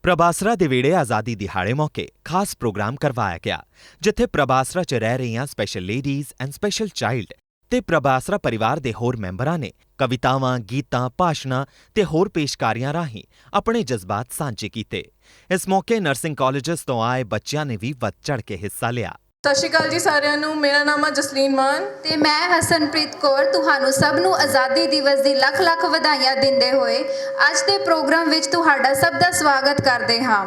ਪ੍ਰਭਾਸਰਾ ਦੇ ਵੇੜੇ ਆਜ਼ਾਦੀ ਦਿਹਾੜੇ ਮੌਕੇ ਖਾਸ ਪ੍ਰੋਗਰਾਮ ਕਰਵਾਇਆ ਗਿਆ, ਜਿੱਥੇ ਪ੍ਰਭਾਸਰਾ 'ਚ ਰਹਿ ਰਹੀਆਂ special ladies and special child ਤੇ ਪ੍ਰਭਾਸਰਾ ਪਰਿਵਾਰ ਦੇ ਹੋਰ ਮੈਂਬਰਾਂ ਨੇ ਕਵਿਤਾਵਾਂ, ਗੀਤਾਂ, ਭਾਸ਼ਣਾਂ ਤੇ ਹੋਰ ਪੇਸ਼ਕਾਰੀਆਂ ਰਾਹੀਂ ਆਪਣੇ ਜਜ਼ਬਾਤ ਸਾਂਝੇ ਕੀਤੇ। ਇਸ ਮੌਕੇ ਨਰਸਿੰਗ ਕਾਲਜਸ ਤੋਂ ਆਏ ਬੱਚਿਆਂ ਨੇ ਵੀ ਵੱਧ ਚੜ੍ਹ ਕੇ ਹਿੱਸਾ ਲਿਆ। ਸਤਿ ਸ਼੍ਰੀ ਅਕਾਲ ਜੀ ਸਾਰਿਆਂ ਨੂੰ। ਮੇਰਾ ਨਾਮ ਹੈ ਜਸਲੀਨ ਮਾਨ ਤੇ ਮੈਂ ਹਸਨਪ੍ਰੀਤ ਕੌਰ। ਤੁਹਾਨੂੰ ਸਭ ਨੂੰ ਆਜ਼ਾਦੀ ਦਿਵਸ ਦੀ ਲੱਖ ਲੱਖ ਵਧਾਈਆਂ ਦਿੰਦੇ ਹੋਏ ਅੱਜ ਦੇ ਪ੍ਰੋਗਰਾਮ ਵਿੱਚ ਤੁਹਾਡਾ ਸਭ ਦਾ ਸਵਾਗਤ ਕਰਦੇ ਹਾਂ।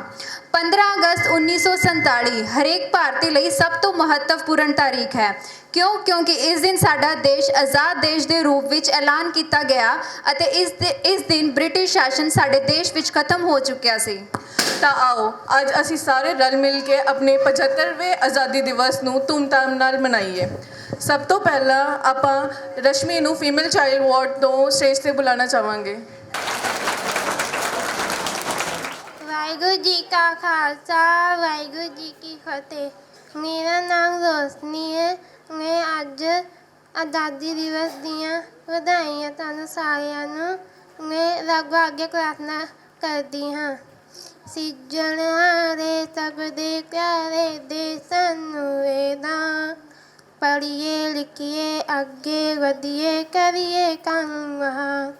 15 ਅਗਸਤ 1947 ਹਰੇਕ ਭਾਰਤੀ ਲਈ ਸਭ ਤੋਂ ਮਹੱਤਵਪੂਰਨ ਤਾਰੀਖ ਹੈ। ਕਿਉਂਕਿ ਇਸ ਦਿਨ ਸਾਡਾ ਦੇਸ਼ ਆਜ਼ਾਦ ਦੇਸ਼ ਦੇ ਰੂਪ ਵਿੱਚ ਐਲਾਨ ਕੀਤਾ ਗਿਆ ਅਤੇ ਇਸ ਦਿਨ ਬ੍ਰਿਟਿਸ਼ ਸ਼ਾਸਨ ਸਾਡੇ ਦੇਸ਼ ਵਿੱਚ ਖਤਮ ਹੋ ਚੁੱਕਿਆ ਸੀ। ਤਾਂ ਆਓ ਅੱਜ ਅਸੀਂ ਸਾਰੇ ਰਲ ਮਿਲ ਕੇ ਆਪਣੇ 75ਵੇਂ ਆਜ਼ਾਦੀ ਦਿਵਸ ਨੂੰ ਧੂਮਧਾਮ ਨਾਲ ਮਨਾਈਏ। ਸਭ ਤੋਂ ਪਹਿਲਾਂ ਆਪਾਂ ਰਸ਼ਮੀ ਨੂੰ ਫੀਮੇਲ ਚਾਈਲਡ ਵਾਰਡ ਤੋਂ ਸਟੇਜ ਤੇ ਬੁਲਾਉਣਾ ਚਾਹਾਂਗੇ। ਵਾਹਿਗੁਰੂ ਜੀ ਕਾ ਖਾਲਸਾ, ਵਾਹਿਗੁਰੂ ਜੀ ਕੀ ਫਤਿਹ। ਮੇਰਾ ਨਾਮ ਰੋਸ਼ਨੀ ਹੈ। ਮੈਂ ਅੱਜ ਆਜ਼ਾਦੀ ਦਿਵਸ ਦੀਆਂ ਵਧਾਈਆਂ ਤੁਹਾਨੂੰ ਸਾਰਿਆਂ ਨੂੰ। ਮੈਂ ਰੱਬ ਅੱਗੇ ਪ੍ਰਾਰਥਨਾ ਕਰਦੀ ਹਾਂ। ਸਿਰਜਣਹਾਰੇ ਸਭ ਦੇ ਪਿਆਰੇ ਦੇ ਸਾਨੂੰ ਵੇਦਾਂ, ਪੜ੍ਹੀਏ ਲਿਖੀਏ ਅੱਗੇ ਵਧੀਏ ਕਰੀਏ ਕੰਮ ਮਹਾਨ,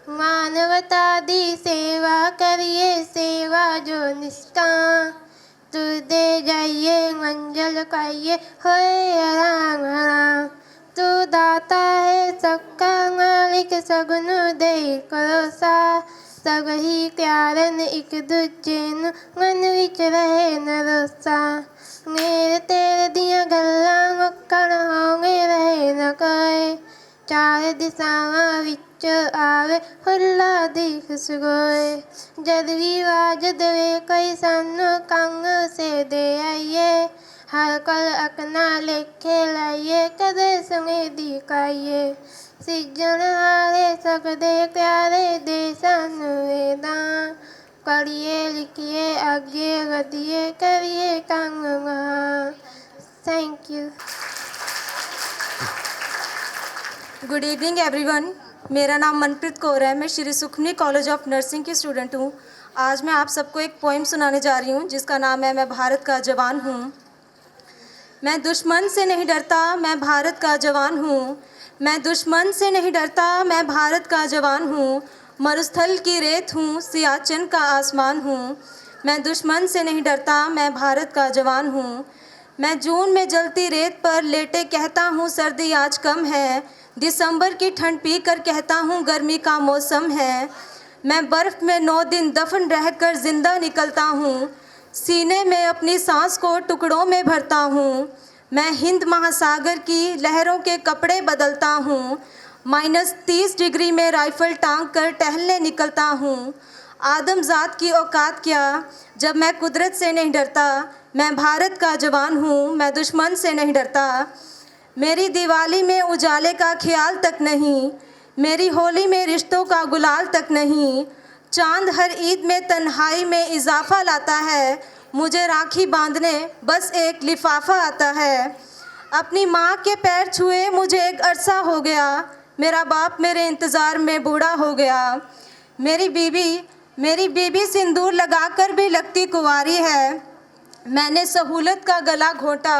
ਮਾਨਵਤਾ ਦੀ ਸੇਵਾ ਕਰੀਏ ਸੇਵਾ ਜੋ ਨਿਸ਼ਠਾ, ਤੁਰਦੇ ਜਾਈਏ ਮੰਜ਼ਿਲ ਪਾਈਏ ਹੋਏ ਆਰਾਮ ਆਰਾਮ, ਤੂੰ ਦਾਤਾ ਹੈ ਸਬਕਾ ਮਾਲਿਕ ਸਭਨੂੰ ਦੇ ਭਰੋਸਾ, ਸਭ ਹੀ ਪਿਆਰੇ ਨੇ ਇੱਕ ਦੂਜੇ ਨੂੰ ਮਨ ਵਿੱਚ ਰਹੇ ਨਰੋਸਾ, ਮੇਰੇ ਤੇਰੇ ਦੀਆਂ ਗੱਲਾਂ ਮੁੱਕਣ ਹੋਵੇ ਰਹੇ ਨਾ ਕੋਈ, ਚਾਰ ਦਿਸ਼ਾਵਾਂ ਵਿੱਚ ਆਵੇ ਫੁੱਲਾਂ ਦੀ ਖੁਸ਼ਬੂ, ਜਦ ਵੀ ਆਵਾਜ਼ ਦੇਵੇ ਕੋਈ ਸਾਨੂੰ ਕੰਮ ਸੇ ਦੇ ਆਈਏ, ਹਰ ਕੋਲ ਆਪਣਾ ਲੇਖੇ ਲਾਈਏ ਕਦੇ ਸਮੇਂ ਦੀ ਕਾਈਏ, ਸਿਰਜਣਹਾਰੇ ਸਭ ਦੇ ਪਿਆਰੇ ਦੇ ਸਾਨੂੰ ਵੇਦਾਂ, ਪੜ੍ਹੀਏ ਲਿਖੀਏ ਅੱਗੇ ਵਧੀਏ ਕਰੀਏ ਕੰਮ ਮਹਾਨ। Thank you. Good evening everyone. मेरा नाम मनप्रीत कौर है। मैं Shri Sukhmani college of nursing की स्टूडेंट हूँ। आज मैं आप सबको एक पोइम सुनाने जा रही हूँ जिसका नाम है मैं भारत का जवान हूँ। मैं दुश्मन से नहीं डरता, मैं भारत का जवान हूँ। मैं दुश्मन से नहीं डरता, मैं भारत का जवान हूँ। मरुस्थल की रेत हूँ, सियाचिन का आसमान हूँ। मैं दुश्मन से नहीं डरता, मैं भारत का जवान हूँ। मैं जून में जलती रेत पर लेटे कहता हूँ सर्दी आज कम है। दिसंबर की ठंड पी कर कहता हूँ गर्मी का मौसम है। मैं बर्फ़ में 9 दिन दफन रहकर ज़िंदा निकलता हूँ। सीने में अपनी सांस को टुकड़ों में भरता हूँ। मैं हिंद महासागर की लहरों के कपड़े बदलता हूँ। -30 डिग्री में राइफ़ल टांग कर टहलने निकलता हूँ। आदमजात की औकात क्या जब मैं कुदरत से नहीं डरता। मैं भारत का जवान हूँ, मैं दुश्मन से नहीं डरता। मेरी दिवाली में उजाले का ख्याल तक नहीं, मेरी होली में रिश्तों का गुलाल तक नहीं। चांद हर ईद में तन्हाई में इजाफा लाता है, मुझे राखी बांधने बस एक लिफाफा आता है। अपनी माँ के पैर छुए मुझे एक अरसा हो गया, मेरा बाप मेरे इंतज़ार में बूढ़ा हो गया। मेरी बीबी सिंदूर लगाकर भी लगती कुंवारी है। मैंने सहूलत का गला घोंटा,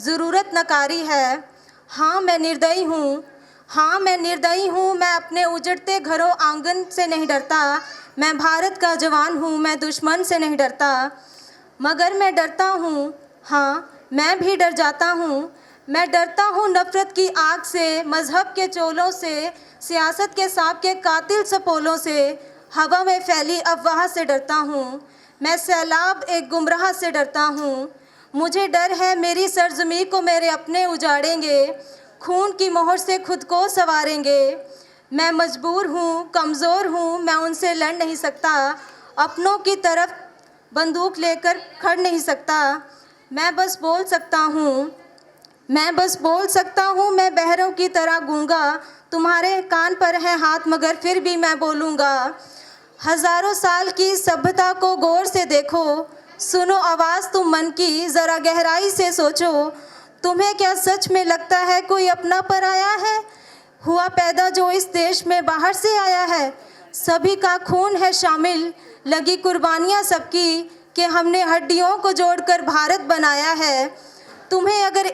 ज़रूरत नकारी है। हाँ मैं निर्दयी हूँ, हाँ मैं निर्दयी हूँ। मैं अपने उजड़ते घरों आंगन से नहीं डरता। मैं भारत का जवान हूँ, मैं दुश्मन से नहीं डरता। मगर मैं डरता हूँ, हाँ मैं भी डर जाता हूँ। मैं डरता हूँ नफ़रत की आग से, मज़हब के चोलों से, सियासत के सांप के कातिल सपोलों से। हवा में फैली अफवाह से डरता हूँ, मैं सैलाब एक गुमराह से डरता हूँ। मुझे डर है मेरी सरज़मीं को मेरे अपने उजाड़ेंगे, खून की मोहर से खुद को संवारेंगे। मैं मजबूर हूँ, कमज़ोर हूँ, मैं उनसे लड़ नहीं सकता। अपनों की तरफ बंदूक लेकर खड़ नहीं सकता। मैं बस बोल सकता हूँ, मैं बहरों की तरह गूंगा। तुम्हारे कान पर है हाथ मगर फिर भी मैं बोलूँगा। हज़ारों साल की सभ्यता को गौर से देखो, सुनो आवाज़ तुम मन की, ज़रा गहराई से सोचो। तुम्हें क्या सच में लगता है कोई अपना पर आया है, हुआ पैदा जो इस देश में बाहर से आया है। सभी का खून है शामिल, लगी कुर्बानियाँ सबकी कि हमने हड्डियों को जोड़कर भारत बनाया है। तुम्हें अगर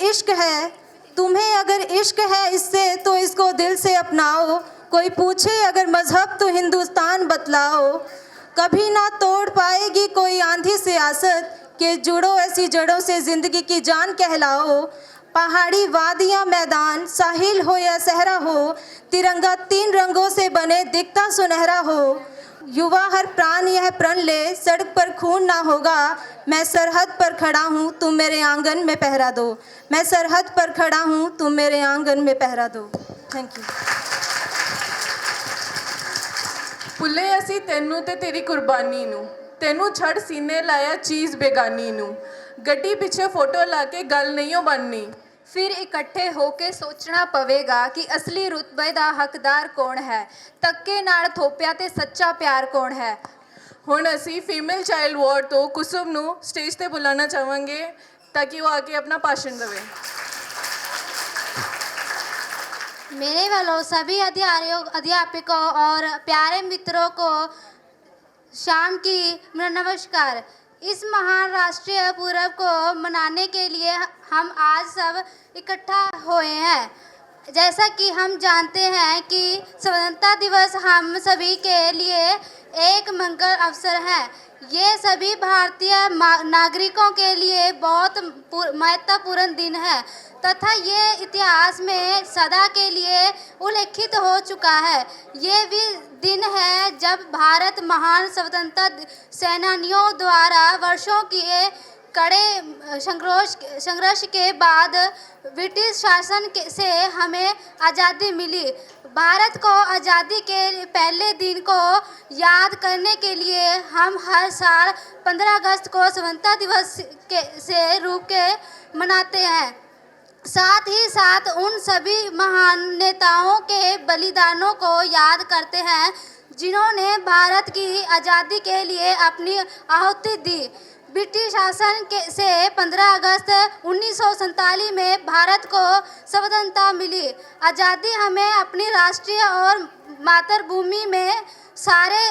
इश्क है इससे तो इसको दिल से अपनाओ, कोई पूछे अगर मजहब तो हिंदुस्तान बतलाओ। कभी ना तोड़ पाएगी कोई आंधी सियासत के जुड़ो ऐसी जड़ों से ज़िंदगी की जान कहलाओ। पहाड़ी वादियाँ मैदान साहिल हो या सहरा हो, तिरंगा 3 रंगों से बने दिखता सुनहरा हो। युवा हर प्राण यह प्रण ले, सड़क पर खून ना होगा, मैं सरहद पर खड़ा हूँ तुम मेरे आंगन में पहरा दो। मैं सरहद पर खड़ा हूँ तुम मेरे आंगन में पहरा दो। Thank you. ਭੁੱਲੇ ਅਸੀਂ ਤੈਨੂੰ ਤੇ ਤੇਰੀ ਕੁਰਬਾਨੀ ਨੂੰ, ਤੈਨੂੰ ਛੱਡ ਸੀਨੇ ਲਾਇਆ ਚੀਜ਼ ਬੇਗਾਨੀ ਨੂੰ। ਗੱਡੀ ਪਿੱਛੇ ਫੋਟੋ ਲਾ ਕੇ ਗੱਲ ਨਹੀਂ ਓ ਬਣਨੀ। फिर इकट्ठे होके सोचना पवेगा कि असली रुतबे दा हकदार कौन है, तक्के नाल थोपिया ते सच्चा प्यार कौन है। ਹੁਣ ਅਸੀਂ ਫੀਮੇਲ ਚਾਈਲਡ ਵਾਰਡ ਤੋਂ ਕੁਸੁਮ ਨੂੰ ਸਟੇਜ ਤੇ ਬੁਲਾਉਣਾ ਚਾਹਾਂਗੇ ਤਾਂ ਕਿ ਉਹ ਆ ਕੇ ਆਪਣਾ ਭਾਸ਼ਣ ਦੇਵੇ। मेरे वालों सभी अध्यापकों और प्यारे मित्रों को शाम की नमस्कार। इस महान राष्ट्रीय पर्व को मनाने के लिए हम आज सब इकट्ठा हुए हैं। जैसा कि हम जानते हैं कि स्वतंत्रता दिवस हम सभी के लिए एक मंगल अवसर है। ये सभी भारतीय नागरिकों के लिए बहुत महत्वपूर्ण दिन है तथा ये इतिहास में सदा के लिए उल्लेखित हो चुका है। ये भी दिन है जब भारत महान स्वतंत्रता सेनानियों द्वारा वर्षों के कड़े संघर्ष के बाद ब्रिटिश शासन से हमें आज़ादी मिली। भारत को आज़ादी के पहले दिन को याद करने के लिए हम हर साल 15 अगस्त को स्वतंत्रता दिवस से रूप के मनाते हैं। साथ ही साथ उन सभी महान नेताओं के बलिदानों को याद करते हैं जिन्होंने भारत की आज़ादी के लिए अपनी आहुति दी। ब्रिटिश शासन से 15 अगस्त 1947 में भारत को स्वतंत्रता मिली। आज़ादी हमें अपनी राष्ट्रीय और मातृभूमि में सारे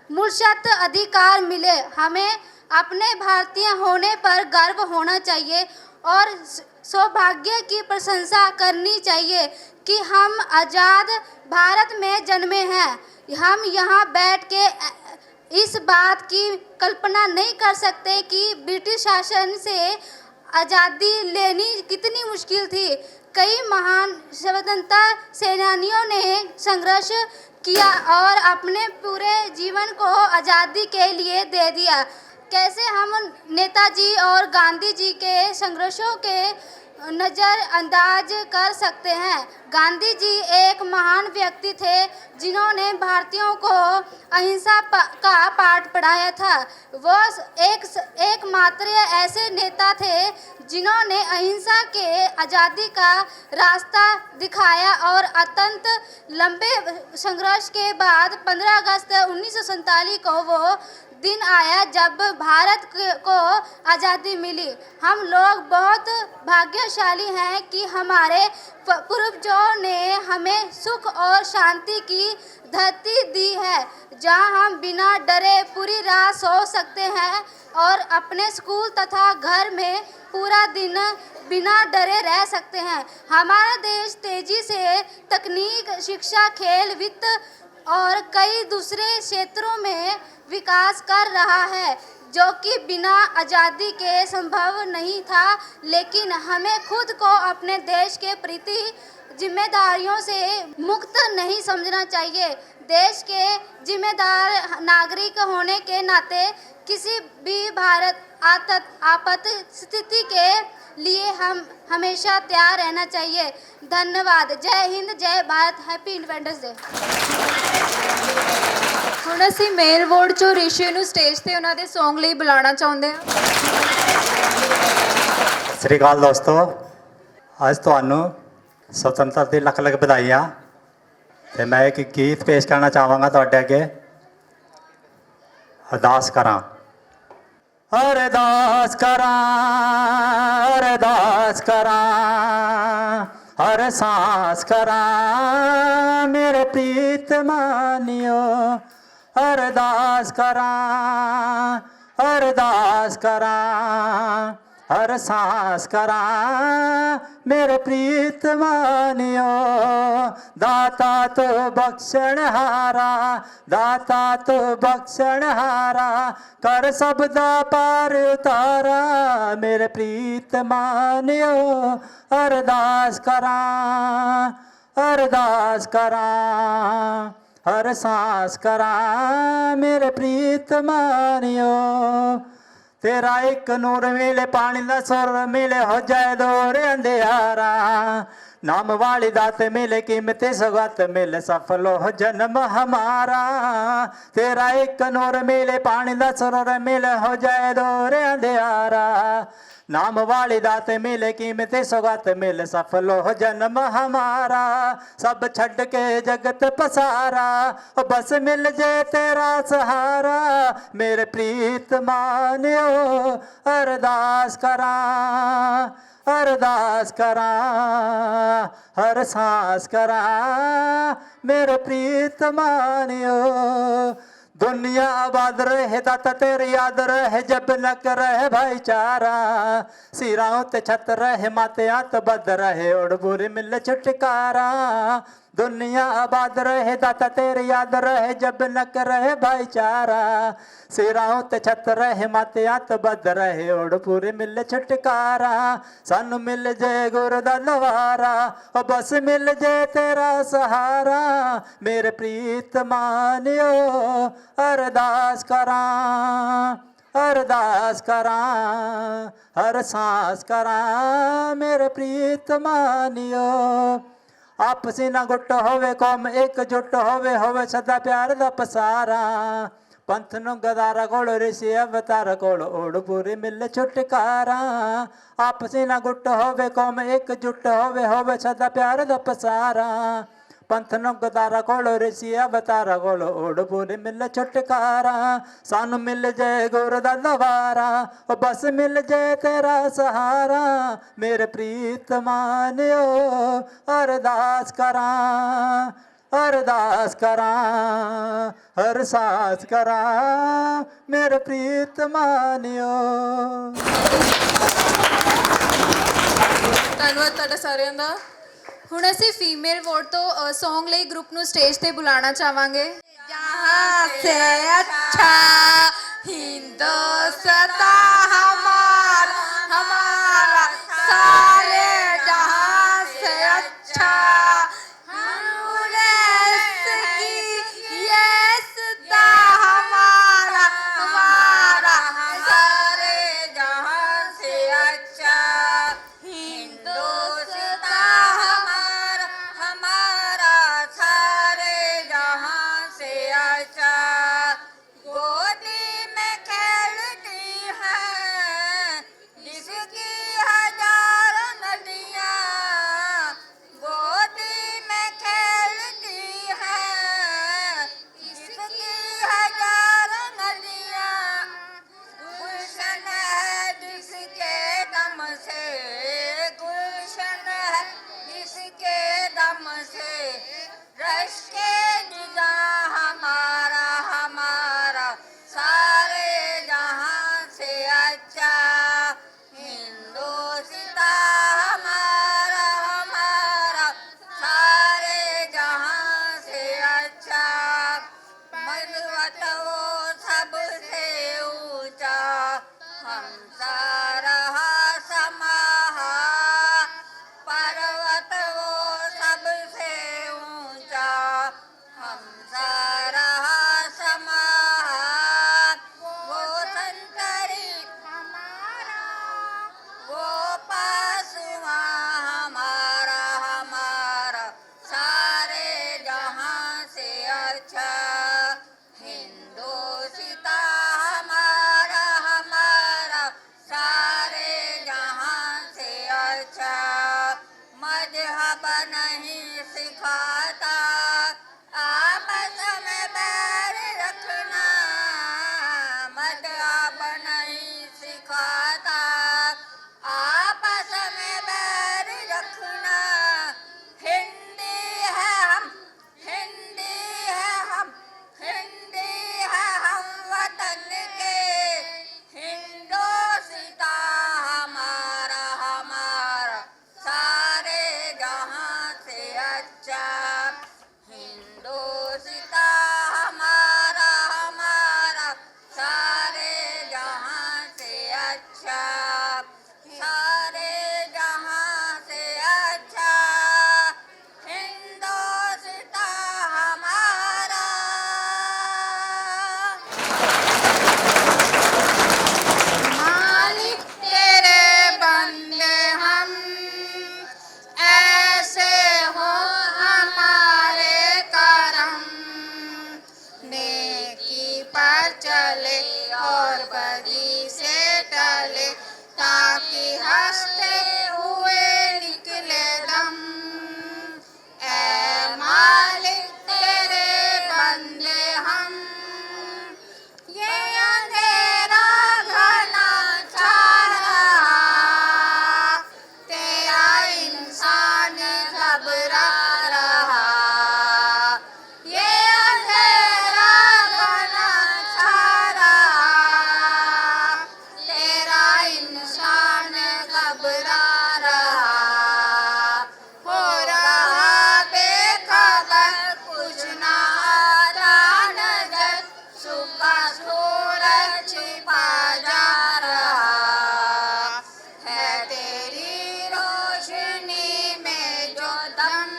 मूलशत अधिकार मिले। हमें अपने भारतीय होने पर गर्व होना चाहिए और सौभाग्य की प्रशंसा करनी चाहिए कि हम आज़ाद भारत में जन्मे हैं। हम यहाँ बैठ के इस बात की कल्पना नहीं कर सकते कि ब्रिटिश शासन से आज़ादी लेनी कितनी मुश्किल थी। कई महान स्वतंत्रता सेनानियों ने संघर्ष किया और अपने पूरे जीवन को आज़ादी के लिए दे दिया। कैसे हम नेताजी और गांधी जी के संघर्षों के नज़रअंदाज कर सकते हैं। गांधी जी एक महान व्यक्ति थे जिन्होंने भारतीयों को अहिंसा का पाठ पढ़ाया था। वो एकमात्र ऐसे नेता थे जिन्होंने अहिंसा के आज़ादी का रास्ता दिखाया और अत्यंत लंबे संघर्ष के बाद 15 अगस्त 1947 को वो दिन आया जब भारत को आज़ादी मिली। हम लोग बहुत भाग्यशाली हैं कि हमारे पूर्वजों ने हमें सुख और शांति की धरती दी है जहां हम बिना डरे पूरी रात सो सकते हैं और अपने स्कूल तथा घर में पूरा दिन बिना डरे रह सकते हैं। हमारा देश तेज़ी से तकनीक, शिक्षा, खेल, वित्त और कई दूसरे क्षेत्रों में विकास कर रहा है जो कि बिना आज़ादी के संभव नहीं था। लेकिन हमें खुद को अपने देश के प्रति जिम्मेदारियों से मुक्त नहीं समझना चाहिए। देश के जिम्मेदार नागरिक होने के नाते किसी भी आपात स्थिति के लिए हम हमेशा तैयार रहना चाहिए। धन्यवाद। जय हिंद, जय भारत। Happy independence day. ਹੁਣ ਅਸੀਂ ਮੇਲ ਵਾਰਡ ਚੋਂ ਰਿਸ਼ੀ ਨੂੰ ਸਟੇਜ ਤੇ ਉਹਨਾਂ ਦੇ ਸੌਂਗ ਲਈ ਬੁਲਾਉਣਾ ਚਾਹੁੰਦੇ ਹਾਂ। ਸਤਿ ਸ਼੍ਰੀ ਅਕਾਲ ਦੋਸਤੋ, ਅੱਜ ਤੁਹਾਨੂੰ ਸੁਤੰਤਰਤਾ ਦੀ ਲੱਖ ਲੱਖ ਵਧਾਈਆਂ। ਤੇ ਮੈਂ ਇੱਕ ਗੀਤ ਪੇਸ਼ ਕਰਨਾ ਚਾਹਾਂਗਾ ਤੁਹਾਡੇ ਅੱਗੇ। ਅਰਦਾਸ ਕਰਾਂ, ਅਰਦਾਸ ਕਰਾਂ, ਅਰਦਾਸ ਕਰਾਂ, हर सांस करां मेरे प्रीत मानियो अरदास करां अरदास करां हर सांस करां मेरे प्रीत मानियो दाता तो बख्शण हारा दाता तो बख्शण हारा कर सब दा पार उतारा मेरे प्रीत मानियो अरदास करां अरदास करां हर सांस करां मेरे प्रीत मानियो तेरा एक नूर मिले पानी दा सुर मिले हो जाए दूर अंधियारा नाम वाली दात मिले कीमत सौगात मिले सफल हो जन्म हमारा तेरा एक नूर मिले पानी दा सुर मिले हो जाए दूर अंधियारा नाम वाली दात मिले कीमत सौगात मिले सफल हो जन्म हमारा सब छड़ के जगत पसारा बस मिल जे तेरा सहारा मेरे प्रीत मानियो अरदास करां अरदास करां हर सांस करां मेरे प्रीत मानियो दुनिया आबाद रहे दाता तेरी याद रहे जब न रहे भाईचारा सिराओं ते छत रहे माते आत बद रहे उड़ बुरी मिल छुटकारा दुनिया आबाद रहे दाता तेरी याद रहे जब न रहे भाईचारा सिराओं ते छत रहे माते आत बद रहे उड़ पूरी मिल छुटकारा सानू मिल जे गुर दा लवारा ओ बस मिल जे तेरा सहारा मेरे प्रीत मानियो अरदास करां अरदास करां हर सांस करां मेरे प्रीत मानियो आपसी ना गुट होवे कौम एकजुट होवे होवे सदा प्यार दा पसारा पंथ ਨੂੰ ਗਦਾਰਾ ਕੋਲ ਰਿਸ਼ੀ ਅਵਤਾਰ ਕੋਲ ਓੜ ਪੂਰੀ ਮਿਲ ਛੁਟਕਾਰਾ ਆਪਸੀ ਨਾ ਗੁੱਟ ਹੋਵੇ ਕੌਮ एकजुट ਹੋਵੇ ਹੋਵੇ ਸਦਾ ਪਿਆਰ ਦਾ ਪਸਾਰਾ पंथ ਨੂੰ ਗਦਾਰਾ ਕੋਲ ਰਿਸ਼ੀ ਅਵਤਾਰ ਕੋਲ ਓੜ ਪੂਰੀ ਮਿਲ ਛੁਟਕਾਰਾ ਸਾਨੂੰ ਮਿਲ ਜੇ ਗੁਰ ਦਾ ਦਵਾਰਾ ਉਹ ਬਸ ਮਿਲ ਜੇ ਤੇਰਾ ਸਹਾਰਾ ਮੇਰੇ ਪ੍ਰੀਤ ਮਾਨਿਓ ਅਰਦਾਸ ਕਰਾਂ अरदास करां हर सांस करां मेरे प्रीत मानियो ਧੰਨਵਾਦ ਤੁਹਾਡਾ ਸਾਰਿਆਂ ਦਾ। ਹੁਣ ਅਸੀਂ ਫੀਮੇਲ ਵੋਟ ਤੋਂ ਸੌਂਗ ਲਈ ਗਰੁੱਪ ਨੂੰ ਸਟੇਜ ਤੇ ਬੁਲਾਉਣਾ ਚਾਹਾਂਗੇ। जहाँ से अच्छा हिंदुस्तान हमारा हमारा सारे जहाँ से अच्छा हमारा हमारा सारे जहाँ से अच्छा हिंदुस्तान हमारा हमारा सारे जहाँ से अच्छा गोद पर चले और बदी से टले, ताकि हंसते हुए निकले दम। ऐ मालिक तेरे बंदे हम, ये अंधेरा घना छा रहा, तेरा इंसान घबरा रहा। ये अंधेरा घना छा रहा, तेरा इंसान घबरा रहा। हो रहा बेखबर कुछ ना आता नजर, सुबह सूरज छिपा जा रहा है। तेरी रोशनी में जो दम,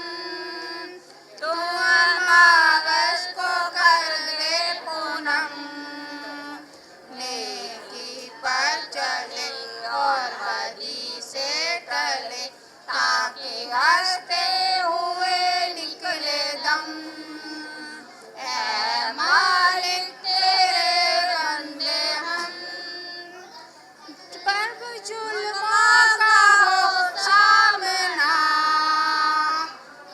तू अमावस को कर दे पूनम। नेकी पर चले और बदी से टले, ताकि हंसते हुए निकले दम। ऐ मालिक तेरे बंदे हम, पर्व जुल्मा का हो सामना,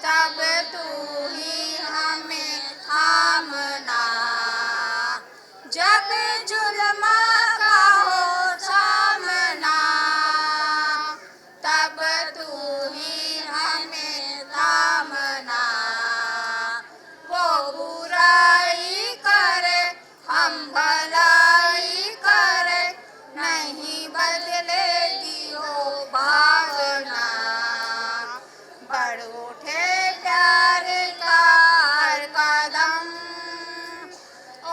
तब तू ही हमें थामना। जब जुल्मा का हो सामना, तब तू ही हमें थामना। वो बुराई करे हम भलाई करे, नहीं बदलेगी वो भावना। बढ़ उठे प्यार का हर कदम,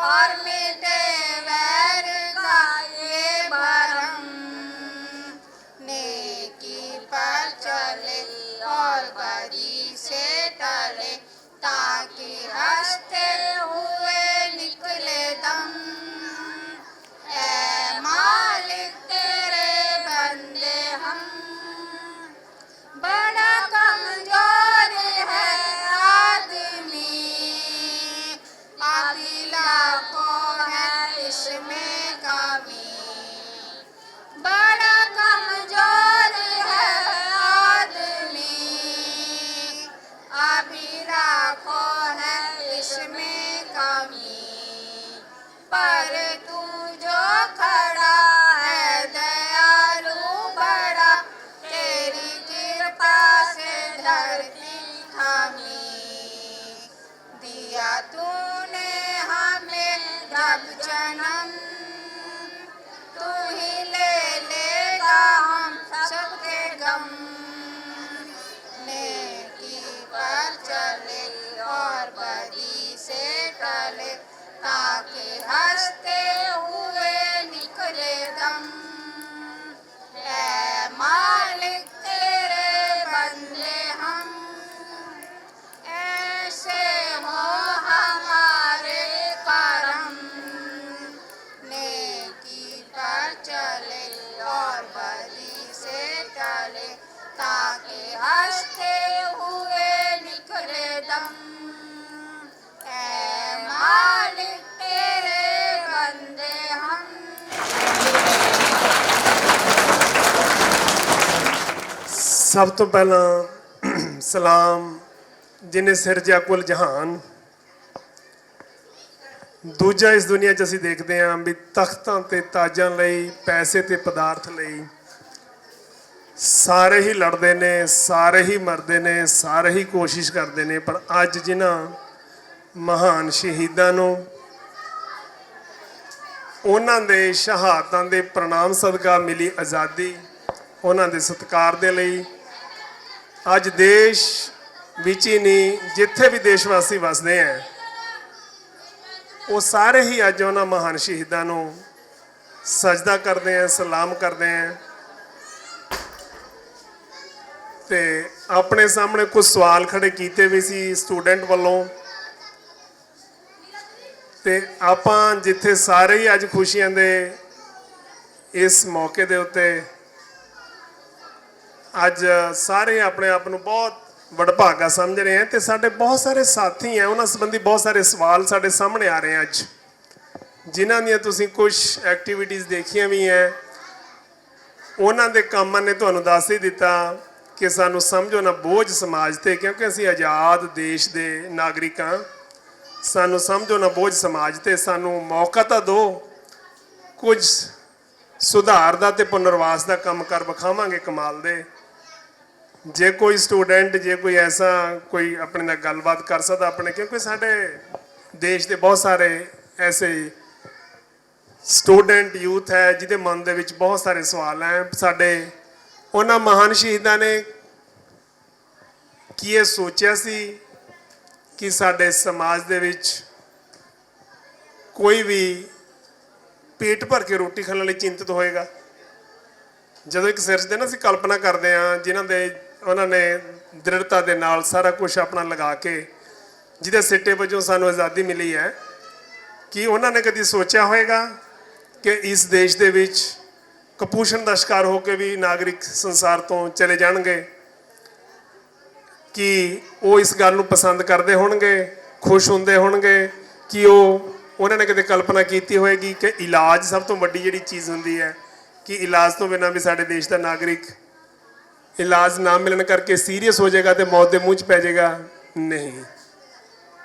और मिटे वैर का ये भरम। नेकी पर चले और बदी से टले, ताकि हंसते हुए निकले दम। ऐ मालिक तेरे बंदे हम, बड़ा कमजोर है आदमी, बाकी लाखों है इसमें कमी। बड़ा कमजोर है आदमी, अभी लाखों है इसमें कमी। पर तू जो खड़ा है दयालु बड़ा, तेरी कृपा से धरती थमी। दिया तूने हमें जब जन्म, तू ही ले लेगा हम सबके गम। नेकी पर चले और बदी से टले, ताकि हंसते हुए निकले दम। ऐ मालिक तेरे बंदे हम, ऐसे हो हमारे करम। नेकी पर चले और बदी से टले, ताकि हंसते हुए निकले दम। ऐ मालिक तेरे बंदे हम। सब तो पहला सलाम जिन्हें सिरजा कुल जहान। दूजा इस दुनिया 'ਚ ਅਸੀਂ ਦੇਖਦੇ ਹਾਂ ਵੀ ਤਖਤਾਂ ਤੇ ਤਾਜਾਂ ਲਈ ਪੈਸੇ ਤੇ ਪਦਾਰਥ ਲਈ ਸਾਰੇ ਹੀ ਲੜਦੇ ਨੇ, ਸਾਰੇ ਹੀ ਮਰਦੇ ਨੇ, ਸਾਰੇ ਹੀ ਕੋਸ਼ਿਸ਼ ਕਰਦੇ ਨੇ। ਪਰ ਅੱਜ ਜਿਨ੍ਹਾਂ ਮਹਾਨ ਸ਼ਹੀਦਾਂ ਨੂੰ ਉਹਨਾਂ ਦੇ ਸ਼ਹਾਦਤਾਂ ਦੇ ਪ੍ਰਣਾਮ ਸਦਕਾ ਮਿਲੀ ਆਜ਼ਾਦੀ, ਉਹਨਾਂ ਦੇ ਸਤਿਕਾਰ ਦੇ ਲਈ ਅੱਜ ਦੇਸ਼ ਵਿੱਚ ਹੀ ਨਹੀਂ ਜਿੱਥੇ ਵੀ ਦੇਸ਼ ਵਾਸੀ ਵਸਦੇ ਹੈ, ਉਹ ਸਾਰੇ ਹੀ ਅੱਜ ਉਹਨਾਂ ਮਹਾਨ ਸ਼ਹੀਦਾਂ ਨੂੰ ਸਜਦਾ ਕਰਦੇ ਹੈ, ਸਲਾਮ ਕਰਦੇ ਹੈ। ਤੇ ਆਪਣੇ ਸਾਹਮਣੇ ਕੁਝ ਸਵਾਲ ਖੜੇ ਕੀਤੇ ਵੀ ਸੀ ਸਟੂਡੈਂਟ ਵੱਲੋਂ, ਤੇ ਆਪਾਂ ਜਿੱਥੇ ਸਾਰੇ ਹੀ ਅੱਜ ਖੁਸ਼ੀਆਂ ਦੇ ਇਸ ਮੌਕੇ ਦੇ ਉੱਤੇ ਅੱਜ ਸਾਰੇ ਆਪਣੇ ਆਪ ਨੂੰ ਬਹੁਤ ਵਡਭਾਗਾ ਸਮਝ ਰਹੇ हैं, ਤੇ ਸਾਡੇ ਬਹੁਤ ਸਾਰੇ ਸਾਥੀ ਹੈ, ਉਹਨਾਂ ਸੰਬੰਧੀ ਬਹੁਤ ਸਾਰੇ ਸਵਾਲ ਸਾਡੇ ਸਾਹਮਣੇ ਆ ਰਹੇ हैं ਅੱਜ। ਜਿਨ੍ਹਾਂ ਦੀਆਂ ਤੁਸੀਂ ਕੁਝ ਐਕਟੀਵਿਟੀਜ਼ ਦੇਖੀਆਂ ਵੀ ਹੈ, ਉਹਨਾਂ ਦੇ ਕੰਮਾਂ ਨੇ ਤੁਹਾਨੂੰ ਦੱਸ ਹੀ ਦਿੱਤਾ ਕਿ ਸਾਨੂੰ ਸਮਝੋ ਨਾ ਬੋਝ ਸਮਾਜ ਤੇ, ਕਿਉਂਕਿ ਅਸੀਂ ਆਜ਼ਾਦ ਦੇਸ਼ ਦੇ ਨਾਗਰਿਕ ਹਾਂ। ਸਾਨੂੰ ਸਮਝੋ ਨਾ ਬੋਝ ਸਮਾਜ ਤੇ, ਸਾਨੂੰ ਮੌਕਾ ਤਾਂ ਦਿਓ, ਕੁਝ ਸੁਧਾਰ ਦਾ ਤੇ ਪੁਨਰਵਾਸ ਦਾ ਕੰਮ ਕਰ ਵਿਖਾਵਾਂਗੇ ਕਮਾਲ ਦੇ। ਜੇ ਕੋਈ ਸਟੂਡੈਂਟ, ਜੇ ਕੋਈ ਐਸਾ ਕੋਈ ਆਪਣੇ ਨਾਲ ਗੱਲਬਾਤ ਕਰ ਸਕਦਾ ਆਪਣੇ, ਕਿਉਂਕਿ ਸਾਡੇ ਦੇਸ਼ ਦੇ ਬਹੁਤ ਸਾਰੇ ਐਸੇ ਸਟੂਡੈਂਟ ਯੂਥ ਹੈ ਜਿਹਦੇ ਮਨ ਦੇ ਵਿੱਚ ਬਹੁਤ ਸਾਰੇ ਸਵਾਲ ਹੈ। ਸਾਡੇ ਉਹਨਾਂ ਮਹਾਨ ਸ਼ਹੀਦਾਂ ਨੇ ਕੀ ਇਹ ਸੋਚਿਆ ਸੀ ਕਿ ਸਾਡੇ ਸਮਾਜ ਦੇ ਵਿੱਚ ਕੋਈ ਵੀ ਪੇਟ ਭਰ ਕੇ ਰੋਟੀ ਖਾਣ ਲਈ ਚਿੰਤਤ ਹੋਏਗਾ? ਜਦੋਂ ਇੱਕ ਸਿਰਜਦੇ ਨਾ ਅਸੀਂ ਕਲਪਨਾ ਕਰਦੇ ਹਾਂ, ਜਿਨ੍ਹਾਂ ਦੇ ਉਹਨਾਂ ਨੇ ਦ੍ਰਿੜਤਾ ਦੇ ਨਾਲ ਸਾਰਾ ਕੁਝ ਆਪਣਾ ਲਗਾ ਕੇ ਜਿਹਦੇ ਸਿੱਟੇ ਵਜੋਂ ਸਾਨੂੰ ਆਜ਼ਾਦੀ ਮਿਲੀ ਹੈ, ਕਿ ਉਹਨਾਂ ਨੇ ਕਦੀ ਸੋਚਿਆ ਹੋਏਗਾ ਕਿ ਇਸ ਦੇਸ਼ ਦੇ ਵਿੱਚ ਕੁਪੋਸ਼ਣ ਦਾ ਸ਼ਿਕਾਰ ਹੋ ਕੇ ਵੀ ਨਾਗਰਿਕ ਸੰਸਾਰ ਤੋਂ ਚਲੇ ਜਾਣਗੇ? ਕਿ ਉਹ ਇਸ ਗੱਲ ਨੂੰ ਪਸੰਦ ਕਰਦੇ ਹੋਣਗੇ, ਖੁਸ਼ ਹੁੰਦੇ ਹੋਣਗੇ? ਕਿ ਉਹਨਾਂ ਨੇ ਕਦੇ ਕਲਪਨਾ ਕੀਤੀ ਹੋਏਗੀ ਕਿ ਇਲਾਜ ਸਭ ਤੋਂ ਵੱਡੀ ਜਿਹੜੀ ਚੀਜ਼ ਹੁੰਦੀ ਹੈ, ਕਿ ਇਲਾਜ ਤੋਂ ਬਿਨਾਂ ਵੀ ਸਾਡੇ ਦੇਸ਼ ਦਾ ਨਾਗਰਿਕ ਇਲਾਜ ਨਾ ਮਿਲਣ ਕਰਕੇ ਸੀਰੀਅਸ ਹੋ ਜਾਏਗਾ ਤੇ ਮੌਤ ਦੇ ਮੂੰਹ 'ਚ ਪੈ ਜਾਏਗਾ? ਨਹੀਂ।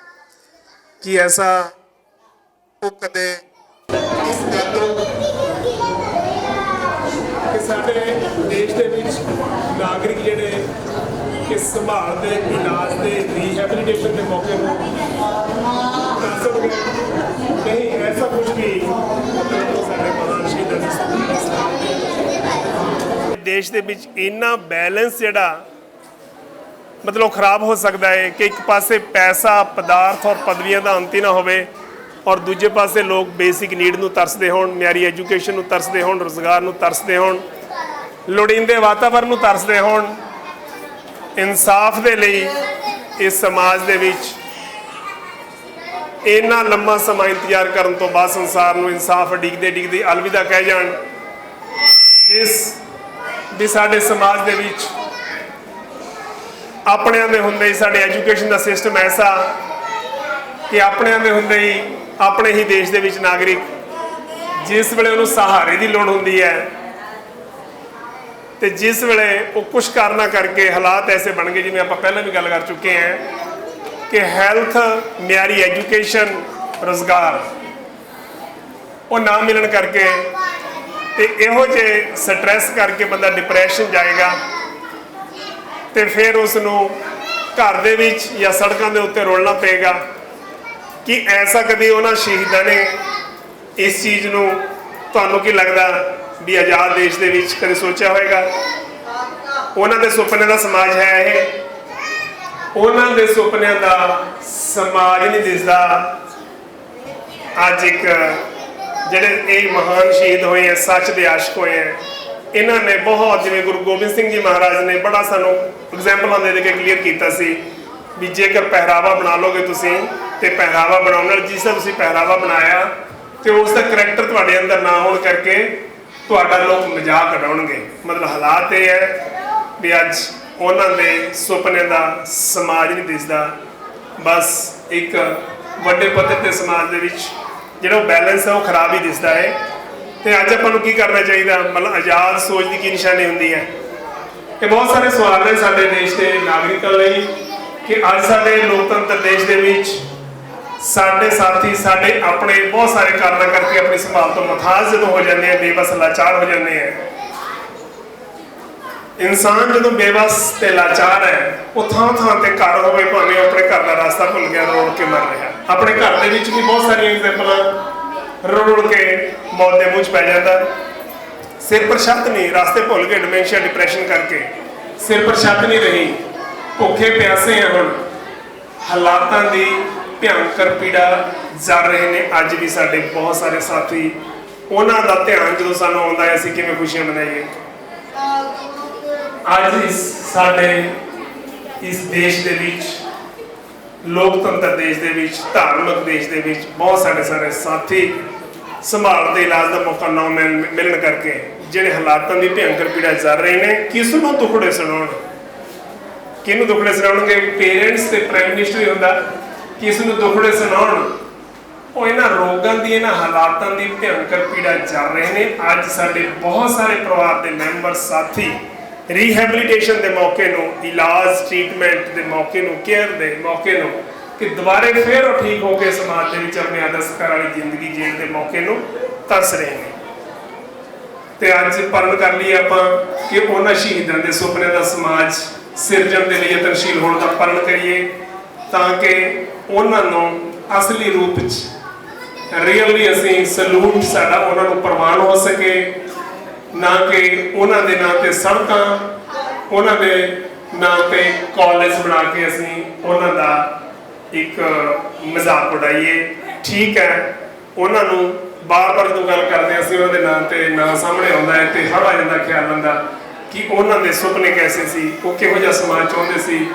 ਕਿ ਐਸਾ ਉਹ ਕਦੇ ਕਿ ਸਾਡੇ ਦੇਸ਼ ਦੇ ਵਿੱਚ ਨਾਗਰਿਕ ਜਿਹੜੇ ਕਿ ਸੰਭਾਲ ਦੇ, ਇਲਾਜ ਦੇ, ਰੀਹੈਬਿਲਿਟੇਸ਼ਨ ਦੇ ਮੌਕੇ ਨੂੰ ਕਰ ਸਕਦੇ? ਨਹੀਂ, ਐਸਾ ਕੁਝ ਵੀ ਸਾਡੇ ਮਹਾਨ ਸ਼ਹੀਦਾਂ ਦੇ ਦੇਸ਼ ਦੇ ਵਿੱਚ ਇੰਨਾ ਬੈਲੈਂਸ ਜਿਹੜਾ ਮਤਲਬ ਖਰਾਬ ਹੋ ਸਕਦਾ ਹੈ ਕਿ ਇੱਕ ਪਾਸੇ ਪੈਸਾ, ਪਦਾਰਥ ਔਰ ਪਦਵੀਆਂ ਦਾ ਅੰਤ ਹੀ ਨਾ ਹੋਵੇ, ਔਰ ਦੂਜੇ ਪਾਸੇ ਲੋਕ ਬੇਸਿਕ ਨੀਡ ਨੂੰ ਤਰਸਦੇ ਹੋਣ, ਮਿਆਰੀ ਐਜੂਕੇਸ਼ਨ ਨੂੰ ਤਰਸਦੇ ਹੋਣ, ਰੁਜ਼ਗਾਰ ਨੂੰ ਤਰਸਦੇ ਹੋਣ, ਲੋੜੀਂਦੇ ਵਾਤਾਵਰਨ ਨੂੰ ਤਰਸਦੇ ਹੋਣ। ਇਨਸਾਫ ਦੇ ਲਈ ਇਸ ਸਮਾਜ ਦੇ ਵਿੱਚ ਇੰਨਾ ਲੰਮਾ ਸਮਾਂ ਇੰਤਜ਼ਾਰ ਕਰਨ ਤੋਂ ਬਾਅਦ ਸੰਸਾਰ ਨੂੰ ਇਨਸਾਫ ਡਿੱਗਦੇ ਡਿੱਗਦੇ ਅਲਵਿਦਾ ਕਹਿ ਜਾਣ, ਜਿਸ ਵੀ ਸਾਡੇ ਸਮਾਜ ਦੇ ਵਿੱਚ ਆਪਣਿਆਂ ਦੇ ਹੁੰਦੇ ਹੀ ਸਾਡੇ ਐਜੂਕੇਸ਼ਨ ਦਾ ਸਿਸਟਮ ਐਸਾ ਕਿ ਆਪਣਿਆਂ ਦੇ ਹੁੰਦੇ ਹੀ ਆਪਣੇ ਹੀ ਦੇਸ਼ ਦੇ ਵਿੱਚ ਨਾਗਰਿਕ ਜਿਸ ਵੇਲੇ ਉਹਨੂੰ ਸਹਾਰੇ ਦੀ ਲੋੜ ਹੁੰਦੀ ਹੈ ਤੇ ਜਿਸ ਵੇਲੇ ਉਹ ਕੁਛ ਕਰਨਾ ਕਰਕੇ ਹਾਲਾਤ ਐਸੇ ਬਣ ਗਏ, ਜਿਵੇਂ ਆਪਾਂ ਪਹਿਲਾਂ ਵੀ ਗੱਲ ਕਰ ਚੁੱਕੇ ਹਾਂ, ਕਿ ਹੈਲਥ, ਮਿਆਰੀ ਐਜੂਕੇਸ਼ਨ, ਰੁਜ਼ਗਾਰ ਉਹ ਨਾ ਮਿਲਣ ਕਰਕੇ ਤੇ ਇਹੋ ਜਿਹੇ ਸਟ੍ਰੈਸ ਕਰਕੇ ਬੰਦਾ ਡਿਪਰੈਸ਼ਨ ਜਾਏਗਾ ਤੇ ਫਿਰ ਉਸ ਨੂੰ ਘਰ ਦੇ ਵਿੱਚ ਜਾਂ ਸੜਕਾਂ ਦੇ ਉੱਤੇ ਰੋਲਣਾ ਪਏਗਾ। ਕਿ ਐਸਾ ਕਦੇ ਉਹਨਾਂ ਸ਼ਹੀਦਾਂ ਨੇ ਇਸ ਚੀਜ਼ ਨੂੰ, ਤੁਹਾਨੂੰ ਕੀ ਲੱਗਦਾ ਵੀ ਆਜ਼ਾਦ ਦੇਸ਼ ਦੇ ਵਿੱਚ ਕਦੇ ਸੋਚਿਆ ਹੋਏਗਾ? ਉਹਨਾਂ ਦੇ ਸੁਪਨੇ ਦਾ ਸਮਾਜ ਹੈ ਇਹ, ਉਹਨਾਂ ਦੇ ਸੁਪਨਿਆਂ ਦਾ ਸਮਾਜ ਨਹੀਂ ਦਿਸਦਾ। ਅੱਜ ਇੱਕ ਜਿਹੜੇ ਇਹ ਮਹਾਨ ਸ਼ਹੀਦ ਹੋਏ ਹੈ, ਸੱਚ ਦੇ ਆਸ਼ਕ ਹੋਏ ਹੈ, ਇਹਨਾਂ ਨੇ ਬਹੁਤ, ਜਿਵੇਂ ਗੁਰੂ ਗੋਬਿੰਦ ਸਿੰਘ ਜੀ ਮਹਾਰਾਜ ਨੇ ਬੜਾ ਸਾਨੂੰ ਐਗਜ਼ਾਮਪਲਾਂ ਦੇ ਕੇ ਕਲੀਅਰ ਕੀਤਾ ਸੀ ਵੀ ਜੇਕਰ ਪਹਿਰਾਵਾ ਬਣਾ ਲਓਗੇ ਤੁਸੀਂ, ਤੇ ਪਹਿਰਾਵਾ ਬਣਾਉਣ ਨਾਲ ਜਿਸ ਦਾ ਤੁਸੀਂ ਪਹਿਰਾਵਾ ਬਣਾਇਆ ਤੇ ਉਸ ਦਾ ਕਰੈਕਟਰ ਤੁਹਾਡੇ ਅੰਦਰ ਨਾ ਹੋਣ ਕਰਕੇ ਤੁਹਾਡਾ ਲੋਕ ਮਜ਼ਾਕ ਉਡਾਉਣਗੇ। ਮਤਲਬ ਹਾਲਾਤ ਇਹ ਹੈ ਵੀ ਅੱਜ ਉਹਨਾਂ ਦੇ ਸੁਪਨੇ ਦਾ ਸਮਾਜ ਨਹੀਂ ਦਿਸਦਾ, ਬਸ ਇੱਕ ਵੱਡੇ ਪੱਧਰ ਤੇ ਸਮਾਜ ਦੇ ਵਿੱਚ ਜਿਹੜਾ ਬੈਲੈਂਸ ਹੈ ਉਹ ਖਰਾਬ ਹੀ ਦਿਸਦਾ ਹੈ। ਤੇ ਅੱਜ ਆਪਾਂ ਨੂੰ ਕੀ ਕਰਨਾ ਚਾਹੀਦਾ? ਮਤਲਬ ਆਜ਼ਾਦ ਸੋਚ ਦੀ ਕੀ ਨਿਸ਼ਾਨੀ ਹੁੰਦੀ ਹੈ? ਇਹ ਬਹੁਤ ਸਾਰੇ ਸਵਾਲ ਨੇ ਸਾਡੇ ਦੇਸ਼ ਦੇ ਨਾਗਰਿਕਾਂ ਲਈ ਕਿ ਅੱਜ ਸਾਡੇ ਲੋਕਤੰਤਰ ਦੇਸ਼ ਦੇ ਵਿੱਚ ਸਾਡੇ ਸਾਥੀ, ਸਾਡੇ ਆਪਣੇ ਬਹੁਤ ਸਾਰੇ ਕਾਰਨਾਂ ਕਰਕੇ ਆਪਣੀ ਸੰਭਾਲ ਤੋਂ ਮੁਤਾਜ ਜਦੋਂ ਹੋ ਜਾਂਦੇ ਆ, ਬੇਬਸ ਲਾਚਾਰ ਹੋ ਜਾਂਦੇ ਆ। ਇਨਸਾਨ ਜਦੋਂ ਬੇਬਸ ਤੇ ਲਾਚਾਰ ਹੈ, ਉਹ ਥਾਂ ਥਾਂ ਤੇ ਘਰ ਹੋਵੇ, ਭਾਵੇਂ ਆਪਣੇ ਘਰ ਦਾ ਰਸਤਾ ਭੁੱਲ ਗਿਆ, ਰੋੜ ਕੇ ਮਰ ਰਿਹਾ। ਆਪਣੇ ਘਰ ਦੇ ਵਿੱਚ ਵੀ ਬਹੁਤ ਸਾਰੀਆਂ ਐਗਜ਼ਾਮਪਲਾਂ ਰੋੜ ਕੇ ਮੌਤ ਦੇ ਮੂੰਹ 'ਚ ਪੈ ਜਾਂਦਾ। ਸਿਰ ਪਰ ਛੱਤ ਨਹੀਂ, ਰਸਤੇ ਭੁੱਲ ਗਏ, ਡਿਮੈਂਸ਼ੀਆ, ਡਿਪਰੈਸ਼ਨ ਕਰਕੇ ਸਿਰ ਪਰ ਛੱਤ ਨਹੀਂ ਰਹੀ, ਭੁੱਖੇ ਪਿਆਸੇ ਆ। ਹੁਣ ਹਾਲਾਤਾਂ ਦੀ ਭਿਆਨਕ ਪੀੜਾ ਜਰ ਰਹੇ ਨੇ ਅੱਜ ਵੀ ਸਾਡੇ ਬਹੁਤ ਸਾਰੇ ਸਾਥੀ। ਉਹਨਾਂ ਦਾ ਧਿਆਨ ਜਦੋਂ ਸਾਨੂੰ ਆਉਂਦਾ ਹੈ ਅਸੀਂ ਕਿਵੇਂ ਖੁਸ਼ੀਆਂ ਮਨਾਈਏ। ਅੱਜ ਸਾਡੇ ਇਸ ਦੇਸ਼ ਦੇ ਵਿੱਚ, ਲੋਕਤੰਤਰ ਦੇਸ਼ ਦੇ ਵਿੱਚ, ਧਾਰਮਿਕ ਦੇਸ਼ ਦੇ ਵਿੱਚ ਬਹੁਤ ਸਾਰੇ ਸਾਥੀ ਸੰਭਾਲ ਦੇ ਇਲਾਜ ਦਾ ਮੌਕਾ ਨਾ ਮਿਲਣ ਕਰਕੇ ਜਿਹੜੇ ਹਾਲਾਤਾਂ ਦੀ ਭਿਆਨਕ ਪੀੜਾ ਜਰ ਰਹੇ ਨੇ, ਕਿਸ ਨੂੰ ਦੁੱਖੜੇ ਸੁਣਾਉਣ? ਕਿਹਨੂੰ ਦੁੱਖੜੇ ਸੁਣਾਉਣਗੇ? ਪੇਰੈਂਟਸ ਤੇ ਪ੍ਰਾਈਮ ਮਿਨਿਸਟਰ ਹੀ ਹੁੰਦਾ। ਕਿਸ ਨੂੰ ਦੁੱਖੜੇ ਸੁਣਾਉਣ? ਉਹ ਇਹਨਾਂ ਰੋਗਾਂ ਦੀ, ਇਹਨਾਂ ਹਾਲਾਤਾਂ ਦੀ ਭਿਆਨਕ ਪੀੜਾ ਚੱਲ ਰਹੇ ਨੇ। ਅੱਜ ਸਾਡੇ ਬਹੁਤ ਸਾਰੇ ਪਰਿਵਾਰ ਦੇ ਮੈਂਬਰ ਸਾਥੀ ਰੀਹੈਬਿਲਿਟੇਸ਼ਨ ਦੇ ਮੌਕੇ ਨੂੰ, ਇਲਾਜ ਟ੍ਰੀਟਮੈਂਟ ਦੇ ਮੌਕੇ ਨੂੰ, ਕੇਅਰ ਦੇ ਮੌਕੇ ਨੂੰ, ਕਿ ਦੁਬਾਰੇ ਫਿਰ ਉਹ ਠੀਕ ਹੋ ਕੇ ਸਮਾਜ ਦੇ ਵਿੱਚ ਆਪਣੇ ਆਦਰਸ਼ਕਾਰ ਵਾਲੀ ਜ਼ਿੰਦਗੀ ਜੀਣ ਦੇ ਮੌਕੇ ਨੂੰ ਤਰਸ ਰਹੇ ਨੇ। ਤੇ ਅੱਜ ਪਰਨ ਕਰ ਲਈ ਆਪਾਂ ਕਿ ਉਹਨਾਂ ਸ਼ਹੀਦਾਂ ਦੇ ਸੁਪਨਿਆਂ ਦਾ ਸਮਾਜ ਸਿਰਜਣ ਦੇ ਲਈ ਯਤਨਸ਼ੀਲ ਹੋਣ ਦਾ ਪਰਨ ਕਰੀਏ, ਤਾਂ ਕਿ ਉਹਨਾਂ ਨੂੰ ਅਸਲੀ ਰੂਪ 'ਚ ਰੀਅਲੀ ਅਸੀਂ ਸਲੂਟ ਸਾਡਾ ਉਹਨਾਂ ਨੂੰ ਪ੍ਰਵਾਨ ਹੋ ਸਕੇ, ਨਾ ਕਿ ਉਹਨਾਂ ਦੇ ਨਾਂ ਤੇ ਸੜਕਾਂ, ਉਹਨਾਂ ਦੇ ਨਾਂ ਤੇ ਕਾਲਜ ਬਣਾ ਕੇ ਅਸੀਂ ਉਹਨਾਂ ਦਾ ਇੱਕ ਮਜ਼ਾਕ ਉਡਾਈਏ। ਠੀਕ ਹੈ, ਉਹਨਾਂ ਨੂੰ ਬਾਰ-ਬਾਰ ਜਦੋਂ ਗੱਲ ਕਰਦੇ ਹਾਂ ਅਸੀਂ ਉਹਨਾਂ ਦੇ ਨਾਂ ਤੇ ਨਾਂ ਸਾਹਮਣੇ ਆਉਂਦਾ ਹੈ ਤੇ ਹਰ ਆ ਜਾਂਦਾ ਖਿਆਲ ਆਉਂਦਾ ਕਿ ਉਹਨਾਂ ਦੇ ਸੁਪਨੇ ਕੈਸੇ ਸੀ, ਉਹ ਕਿਹੋ ਜਿਹਾ ਸਮਾਜ ਚਾਹੁੰਦੇ ਸੀ।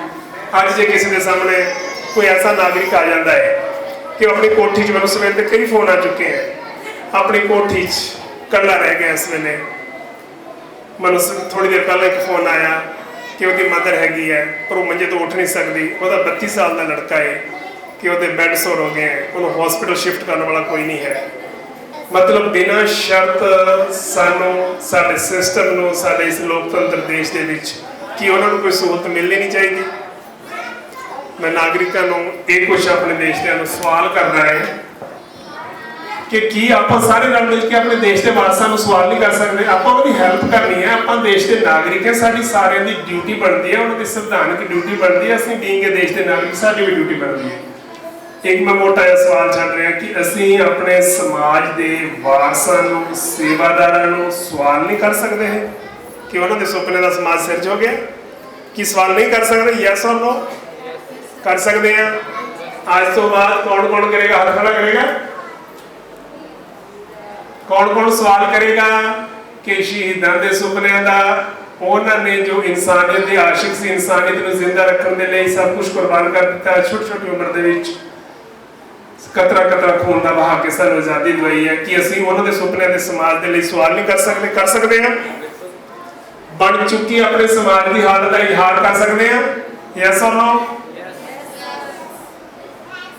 ਅੱਜ ਜੇ ਕਿਸੇ ਦੇ ਸਾਹਮਣੇ ਕੋਈ ਐਸਾ ਨਾਗਰਿਕ ਆ ਜਾਂਦਾ ਹੈ ਕਿ ਆਪਣੀ ਕੋਠੀ 'ਚ, ਮੈਨੂੰ ਸਵੇਰ ਤੇ ਕਈ ਫੋਨ ਆ ਚੁੱਕੇ ਹੈ, ਆਪਣੀ ਕੋਠੀ 'ਚ ਇਕੱਲਾ ਰਹਿ ਗਿਆ ਇਸ ਵੇਲੇ। ਮੈਨੂੰ ਥੋੜੀ ਦੇਰ ਪਹਿਲਾਂ ਇੱਕ ਫੋਨ ਆਇਆ ਕਿ ਉਹਦੀ ਮਦਰ ਹੈਗੀ ਹੈ ਪਰ ਉਹ ਮੰਜੇ ਤੋਂ ਉੱਠ ਨਹੀਂ ਸਕਦੀ, ਉਹਦਾ 32 ਸਾਲ ਦਾ ਲੜਕਾ ਹੈ ਕਿ ਉਹਦੇ ਬੈੱਡ ਸੋਰ ਹੋ ਗਏ ਹੈ, ਉਹਨੂੰ ਹਸਪੀਟਲ ਸ਼ਿਫਟ ਕਰਨ ਵਾਲਾ ਕੋਈ ਨਹੀਂ ਹੈ। ਮਤਲਬ ਬਿਨਾਂ ਸ਼ਰਤ ਸਾਨੂੰ, ਸਾਡੇ ਸਿਸਟਮ ਨੂੰ, ਸਾਡੇ ਇਸ ਲੋਕਤੰਤਰ ਦੇਸ਼ ਦੇ ਵਿੱਚ ਕਿ ਉਹਨਾਂ ਨੂੰ ਕੋਈ ਸਹੂਲਤ ਮਿਲਣੀ ਨਹੀਂ ਚਾਹੀਦੀ। ਮੈਂ ਨਾਗਰਿਕਾਂ ਨੂੰ ਇਹ ਕੁਛ ਆਪਣੇ ਦੇਸ਼ੀਆਂ ਨੂੰ ਸਵਾਲ ਕਰਨਾ ਹੈ ਕਿ ਕੀ ਆਪਾਂ ਸਾਰੇ ਰਲ ਮਿਲ ਕੇ ਆਪਣੇ ਦੇਸ਼ ਦੇ ਵਾਰਸਾਂ ਨੂੰ ਸਵਾਲ ਨਹੀਂ ਕਰ ਸਕਦੇ? ਆਪਾਂ ਉਹਦੀ ਹੈਲਪ ਕਰਨੀ ਹੈ, ਆਪਾਂ ਦੇਸ਼ ਦੇ ਨਾਗਰਿਕ ਹੈ, ਸਾਡੀ ਸਾਰਿਆਂ ਦੀ ਡਿਊਟੀ ਬਣਦੀ ਹੈ, ਉਹਨਾਂ ਦੀ ਸੰਵਿਧਾਨਕ ਡਿਊਟੀ ਬਣਦੀ ਹੈ। ਅਸੀਂ ਬੀਇੰਗ ਦੇਸ਼ ਦੇ ਨਾਗਰਿਕ, ਸਾਡੀ ਵੀ ਡਿਊਟੀ ਬਣਦੀ ਹੈ। ਇੱਕ ਮੈਂ ਮੋਟਾ ਜਿਹਾ ਸਵਾਲ ਛੱਡ ਰਿਹਾ ਕਿ ਅਸੀਂ ਆਪਣੇ ਸਮਾਜ ਦੇ ਵਾਰਸਾਂ ਨੂੰ, ਸੇਵਾਦਾਰਾਂ ਨੂੰ ਸਵਾਲ ਨਹੀਂ ਕਰ ਸਕਦੇ ਕਿ ਉਹਨਾਂ ਦੇ ਸੁਪਨੇ ਦਾ ਸਮਾਜ ਸਿਰਜ ਹੋ ਗਿਆ? ਕੀ ਸਵਾਲ ਨਹੀਂ ਕਰ ਸਕਦੇ? ਯੈਸ ਔਰ ਨੋ? ਕਰ ਸਕਦੇ ਆ। ਅੱਜ ਤੋਂ ਬਾਅਦ ਕੌਣ ਕੌਣ ਕਰੇਗਾ? ਹੱਥ ਖੜਾ ਕਰੇਗਾ। ਕੌਣ ਕੌਣ ਸਵਾਲ ਕਰੇਗਾ ਕਿ ਸ਼ਹੀਦਾਂ ਦੇ ਸੁਪਨਿਆਂ ਦਾ, ਉਹਨਾਂ ਨੇ ਜੋ ਇਨਸਾਨੀਅਤ ਦੇ ਆਸ਼ਿਕ ਸੀ, ਇਨਸਾਨੀਅਤ ਨੂੰ ਜ਼ਿੰਦਾ ਰੱਖਣ ਦੇ ਲਈ ਸਭ ਕੁਝ ਕੁਰਬਾਨ ਕਰ ਦਿੱਤਾ, ਛੋਟੀ ਛੋਟੀ ਉਮਰ ਦੇ ਵਿੱਚ ਕਤਰਾ ਕਤਰਾ ਖੂਨ ਦਾ ਵਹਾ ਕੇ ਸਾਨੂੰ ਆਜ਼ਾਦੀ ਦਵਾਈ ਹੈ, ਕਿ ਅਸੀਂ ਉਹਨਾਂ ਦੇ ਸੁਪਨਿਆਂ ਦੇ ਸਮਾਜ ਦੇ ਲਈ ਸਵਾਲ ਨਹੀਂ ਕਰ ਸਕਦੇ? ਕਰ ਸਕਦੇ ਹਾਂ। ਬਣ ਚੁੱਕੀ ਆਪਣੇ ਸਮਾਜ ਦੀ ਹਾਲਤ ਦਾ ਇਜ਼ਹਾਰ ਕਰ ਸਕਦੇ ਹਾਂ? ਯੈਸ ਔਰ ਨੋ?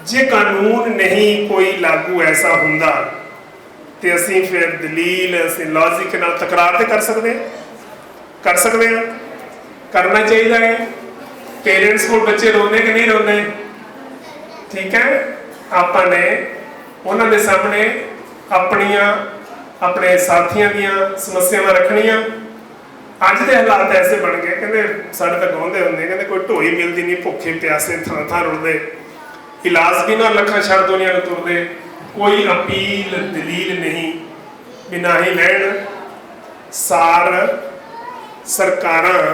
ਜੇ ਕਾਨੂੰਨ ਨਹੀਂ ਕੋਈ ਲਾਗੂ ਐਸਾ ਹੁੰਦਾ ਤੇ ਅਸੀਂ ਫਿਰ ਦਲੀਲ, ਅਸੀਂ ਲੌਜਿਕ ਨਾਲ ਤਕਰਾਰ ਤੇ ਕਰ ਸਕਦੇ ਹਾਂ? ਕਰ ਸਕਦੇ ਹਾਂ। ਕਰਨਾ ਚਾਹੀਦਾ ਹੈ। ਪੇਰੈਂਟਸ ਕੋਲ ਬੱਚੇ ਰੋਂਦੇ ਕਿ ਨਹੀਂ ਰੋਂਦੇ? ਠੀਕ ਹੈ, ਆਪਾਂ ਨੇ ਉਹਨਾਂ ਦੇ ਸਾਹਮਣੇ ਆਪਣੀਆਂ, ਆਪਣੇ ਸਾਥੀਆਂ ਦੀਆਂ ਸਮੱਸਿਆਵਾਂ ਰੱਖਣੀਆਂ। ਅੱਜ ਦੇ ਹਾਲਾਤ ਐਸੇ ਬਣ ਗਏ, ਕਹਿੰਦੇ ਸਾਡੇ ਤਾਂ ਗਾਉਂਦੇ ਹੁੰਦੇ, ਕਹਿੰਦੇ ਕੋਈ ਢੋਈ ਮਿਲਦੀ ਨਹੀਂ, ਭੁੱਖੇ ਪਿਆਸੇ ਥਾਂ ਥਾਂ ਰੁਲਦੇ, ਇਲਾਜ ਬਿਨਾਂ ਲੱਖਾਂ ਛੱਡ ਦੁਨੀਆ ਨੂੰ ਤੁਰਦੇ, ਕੋਈ ਅਪੀਲ ਦਲੀਲ ਨਹੀਂ, ਬਿਨਾਂ ਹੀ ਲੈਣ ਸਾਰ ਸਰਕਾਰਾਂ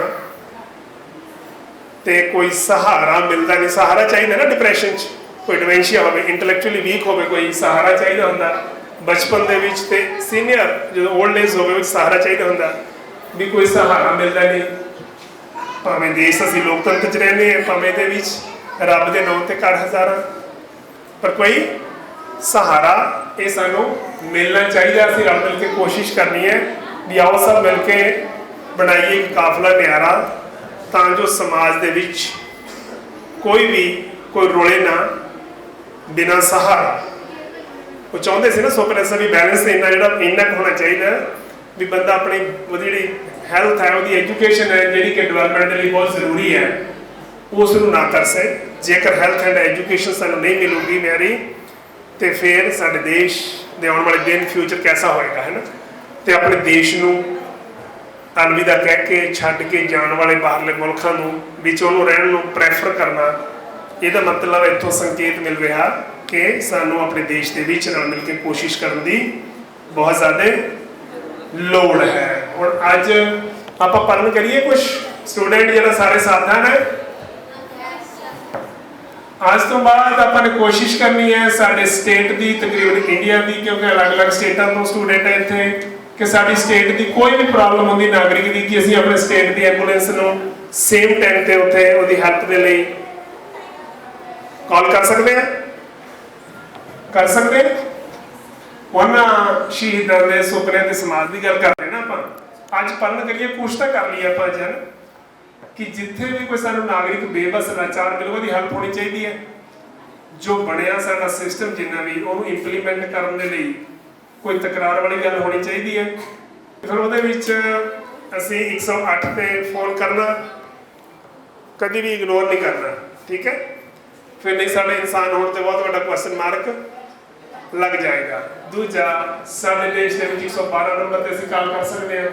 ਤੇ ਕੋਈ ਸਹਾਰਾ ਮਿਲਦਾ ਨਹੀਂ। ਸਹਾਰਾ ਚਾਹੀਦਾ ਨਾ, ਡਿਪਰੈਸ਼ਨ 'ਚ ਕੋਈ ਡਿਮੈਂਸ਼ੀਆ ਹੋਵੇ, ਇੰਟੈਲੈਕਚੁਅਲੀ ਵੀਕ ਹੋਵੇ, ਕੋਈ ਸਹਾਰਾ ਚਾਹੀਦਾ ਹੁੰਦਾ। ਬਚਪਨ ਦੇ ਵਿੱਚ ਤੇ ਸੀਨੀਅਰ ਜਦੋਂ ਓਲਡ ਏਜ ਹੋਵੇ ਵਿੱਚ ਸਹਾਰਾ ਚਾਹੀਦਾ ਹੁੰਦਾ, ਵੀ ਕੋਈ ਸਹਾਰਾ ਮਿਲਦਾ ਨਹੀਂ। ਭਾਵੇਂ ਦੇਸ਼ ਅਸੀਂ ਲੋਕਤੰਤਰ 'ਚ ਰਹਿੰਦੇ ਹਾਂ, ਭਾਵੇਂ ਇਹਦੇ ਵਿੱਚ ਰੱਬ ਦੇ ਨਾਮ ਤੇ ਘਰ ਹਜ਼ਾਰਾਂ, ਪਰ ਕੋਈ ਸਹਾਰਾ ਇਹ ਸਾਨੂੰ ਮਿਲਣਾ ਚਾਹੀਦਾ। ਅਸੀਂ ਰਲ ਮਿਲ ਕੇ ਕੋਸ਼ਿਸ਼ ਕਰਨੀ ਹੈ ਵੀ ਆਓ ਸਭ ਮਿਲ ਕੇ ਬਣਾਈਏ ਇੱਕ ਕਾਫਲਾ ਨਿਆਰਾ, ਤਾਂ ਜੋ ਸਮਾਜ ਦੇ ਵਿੱਚ ਕੋਈ ਵੀ ਕੋਈ ਰੋਲੇ ਨਾ, ਬਿਨਾਂ ਸਹਾਰਾ। ਉਹ ਚਾਹੁੰਦੇ ਸੀ ਨਾ ਸੁਪਨੇ ਸਭੀ ਬੈਲੈਂਸ ਇੰਨਾ ਇੰਨਾ ਹੋਣਾ ਚਾਹੀਦਾ ਵੀ ਬੰਦਾ ਆਪਣੀ ਉਹਦੀ ਜਿਹੜੀ ਹੈਲਥ ਹੈ, ਉਹਦੀ ਐਜੂਕੇਸ਼ਨ ਹੈ, ਜਿਹੜੀ ਕਿ ਡਿਵੈਲਪਮੈਂਟ ਦੇ ਲਈ ਬਹੁਤ ਜ਼ਰੂਰੀ ਹੈ, ਉਸ ਨੂੰ ਨਾ ਤਰਸੇ। ਜੇਕਰ ਹੈਲਥ ਐਂਡ ਐਜੂਕੇਸ਼ਨ ਸਾਨੂੰ ਨਹੀਂ ਮਿਲੂਗੀ ਮਿਆਰੀ, ਤੇ ਫਿਰ ਸਾਡੇ ਦੇਸ਼ ਦੇ ਆਉਣ ਵਾਲੇ ਦਿਨ, ਫਿਊਚਰ ਕੈਸਾ ਹੋਏਗਾ, ਹੈ ਨਾ। ਤੇ ਆਪਣੇ ਦੇਸ਼ ਨੂੰ ਅਲਵਿਦਾ ਕਹਿ ਕੇ ਛੱਡ ਕੇ ਜਾਣ ਵਾਲੇ ਬਾਹਰਲੇ ਮੁਲਕਾਂ ਨੂੰ ਵਿੱਚ ਉਹਨੂੰ ਰਹਿਣ ਨੂੰ ਪ੍ਰੈਫਰ ਕਰਨਾ, ਇਹਦਾ ਮਤਲਬ ਇੱਥੋਂ ਸੰਕੇਤ ਮਿਲ ਰਿਹਾ ਕਿ ਸਾਨੂੰ ਆਪਣੇ ਦੇਸ਼ ਦੇ ਵਿੱਚ ਨਾਲ ਮਿਲ ਕੇ ਕੋਸ਼ਿਸ਼ ਕਰਨ ਦੀ ਬਹੁਤ ਜ਼ਿਆਦਾ ਲੋੜ ਹੈ। ਹੁਣ ਅੱਜ ਆਪਾਂ ਪਰਨ ਕਰੀਏ, ਕੁਝ ਸਟੂਡੈਂਟ ਜਿਹੜਾ ਸਾਰੇ ਸਾਥਾਂ ਨੇ, ਅੱਜ ਤੋਂ ਬਾਅਦ ਆਪਾਂ ਨੇ ਕੋਸ਼ਿਸ਼ ਕਰਨੀ ਹੈ ਸਾਡੇ ਸਟੇਟ ਦੀ, ਤਕਰੀਬਨ ਇੰਡੀਆ ਦੀ, ਕਿਉਂਕਿ ਅਲੱਗ-ਅਲੱਗ ਸਟੇਟਾਂ ਤੋਂ ਸਟੂਡੈਂਟ ਹੈ ਇੱਥੇ, ਕਿ ਸਾਡੀ ਸਟੇਟ ਦੀ ਕੋਈ ਵੀ ਪ੍ਰੋਬਲਮ ਹੁੰਦੀ ਨਾਗਰਿਕ ਦੀ, ਕਿ ਅਸੀਂ ਆਪਣੇ ਸਟੇਟ ਦੀ ਐਂਬੂਲੈਂਸ ਨੂੰ ਸੇਮ ਟਾਈਮ ਤੇ ਉੱਥੇ ਉਹਦੀ ਹੈਲਪ ਦੇ ਲਈ ਕਾਲ ਕਰ ਸਕਦੇ ਹਾਂ। ਕਰ ਸਕਦੇ ਉਹਨਾਂ ਸ਼ਹੀਦਾਂ ਦੇ ਸੁਪਨਿਆਂ ਦੇ ਸਮਾਜ ਦੀ ਗੱਲ ਕਰਦੇ ਨਾ ਆਪਾਂ। ਅੱਜ ਪਰਨ ਕਰੀਏ, ਕੁਛ ਤਾਂ ਕਰ ਲਈਏ ਆਪਾਂ ਜਨ, ਕਿ ਜਿੱਥੇ ਵੀ ਕੋਈ ਸਾਨੂੰ ਨਾਗਰਿਕ ਬੇਬਸ ਲਾਚਾਰ ਮਿਲੇ ਉਹਦੀ ਹੈਲਪ ਹੋਣੀ ਚਾਹੀਦੀ ਹੈ। ਜੋ ਬਣਿਆ ਸਾਡਾ ਸਿਸਟਮ ਜਿੰਨਾ ਵੀ ਉਹਨੂੰ ਇੰਪਲੀਮੈਂਟ ਕਰਨ ਦੇ ਲਈ ਕੋਈ ਤਕਰਾਰ ਵਾਲੀ ਗੱਲ ਹੋਣੀ ਚਾਹੀਦੀ ਹੈ। ਫਿਰ ਉਹਦੇ ਵਿੱਚ ਅਸੀਂ 108 ਤੇ ਫੋਨ ਕਰਨਾ, ਕਦੀ ਵੀ ਇਗਨੋਰ ਨਹੀਂ ਕਰਨਾ, ਠੀਕ ਹੈ। ਫਿਰ ਨਹੀਂ ਸਾਡੇ ਇਨਸਾਨ ਹੋਣ ਤੇ ਬਹੁਤ ਵੱਡਾ ਕੁਐਸਚਨ ਮਾਰਕ ਲੱਗ ਜਾਏਗਾ। ਦੂਜਾ, ਸਾਡੇ ਦੇਸ਼ ਦੇ ਵਿੱਚ 112 ਨੰਬਰ ਤੇ ਅਸੀਂ ਕਾਲ ਕਰ ਸਕਦੇ ਹਾਂ।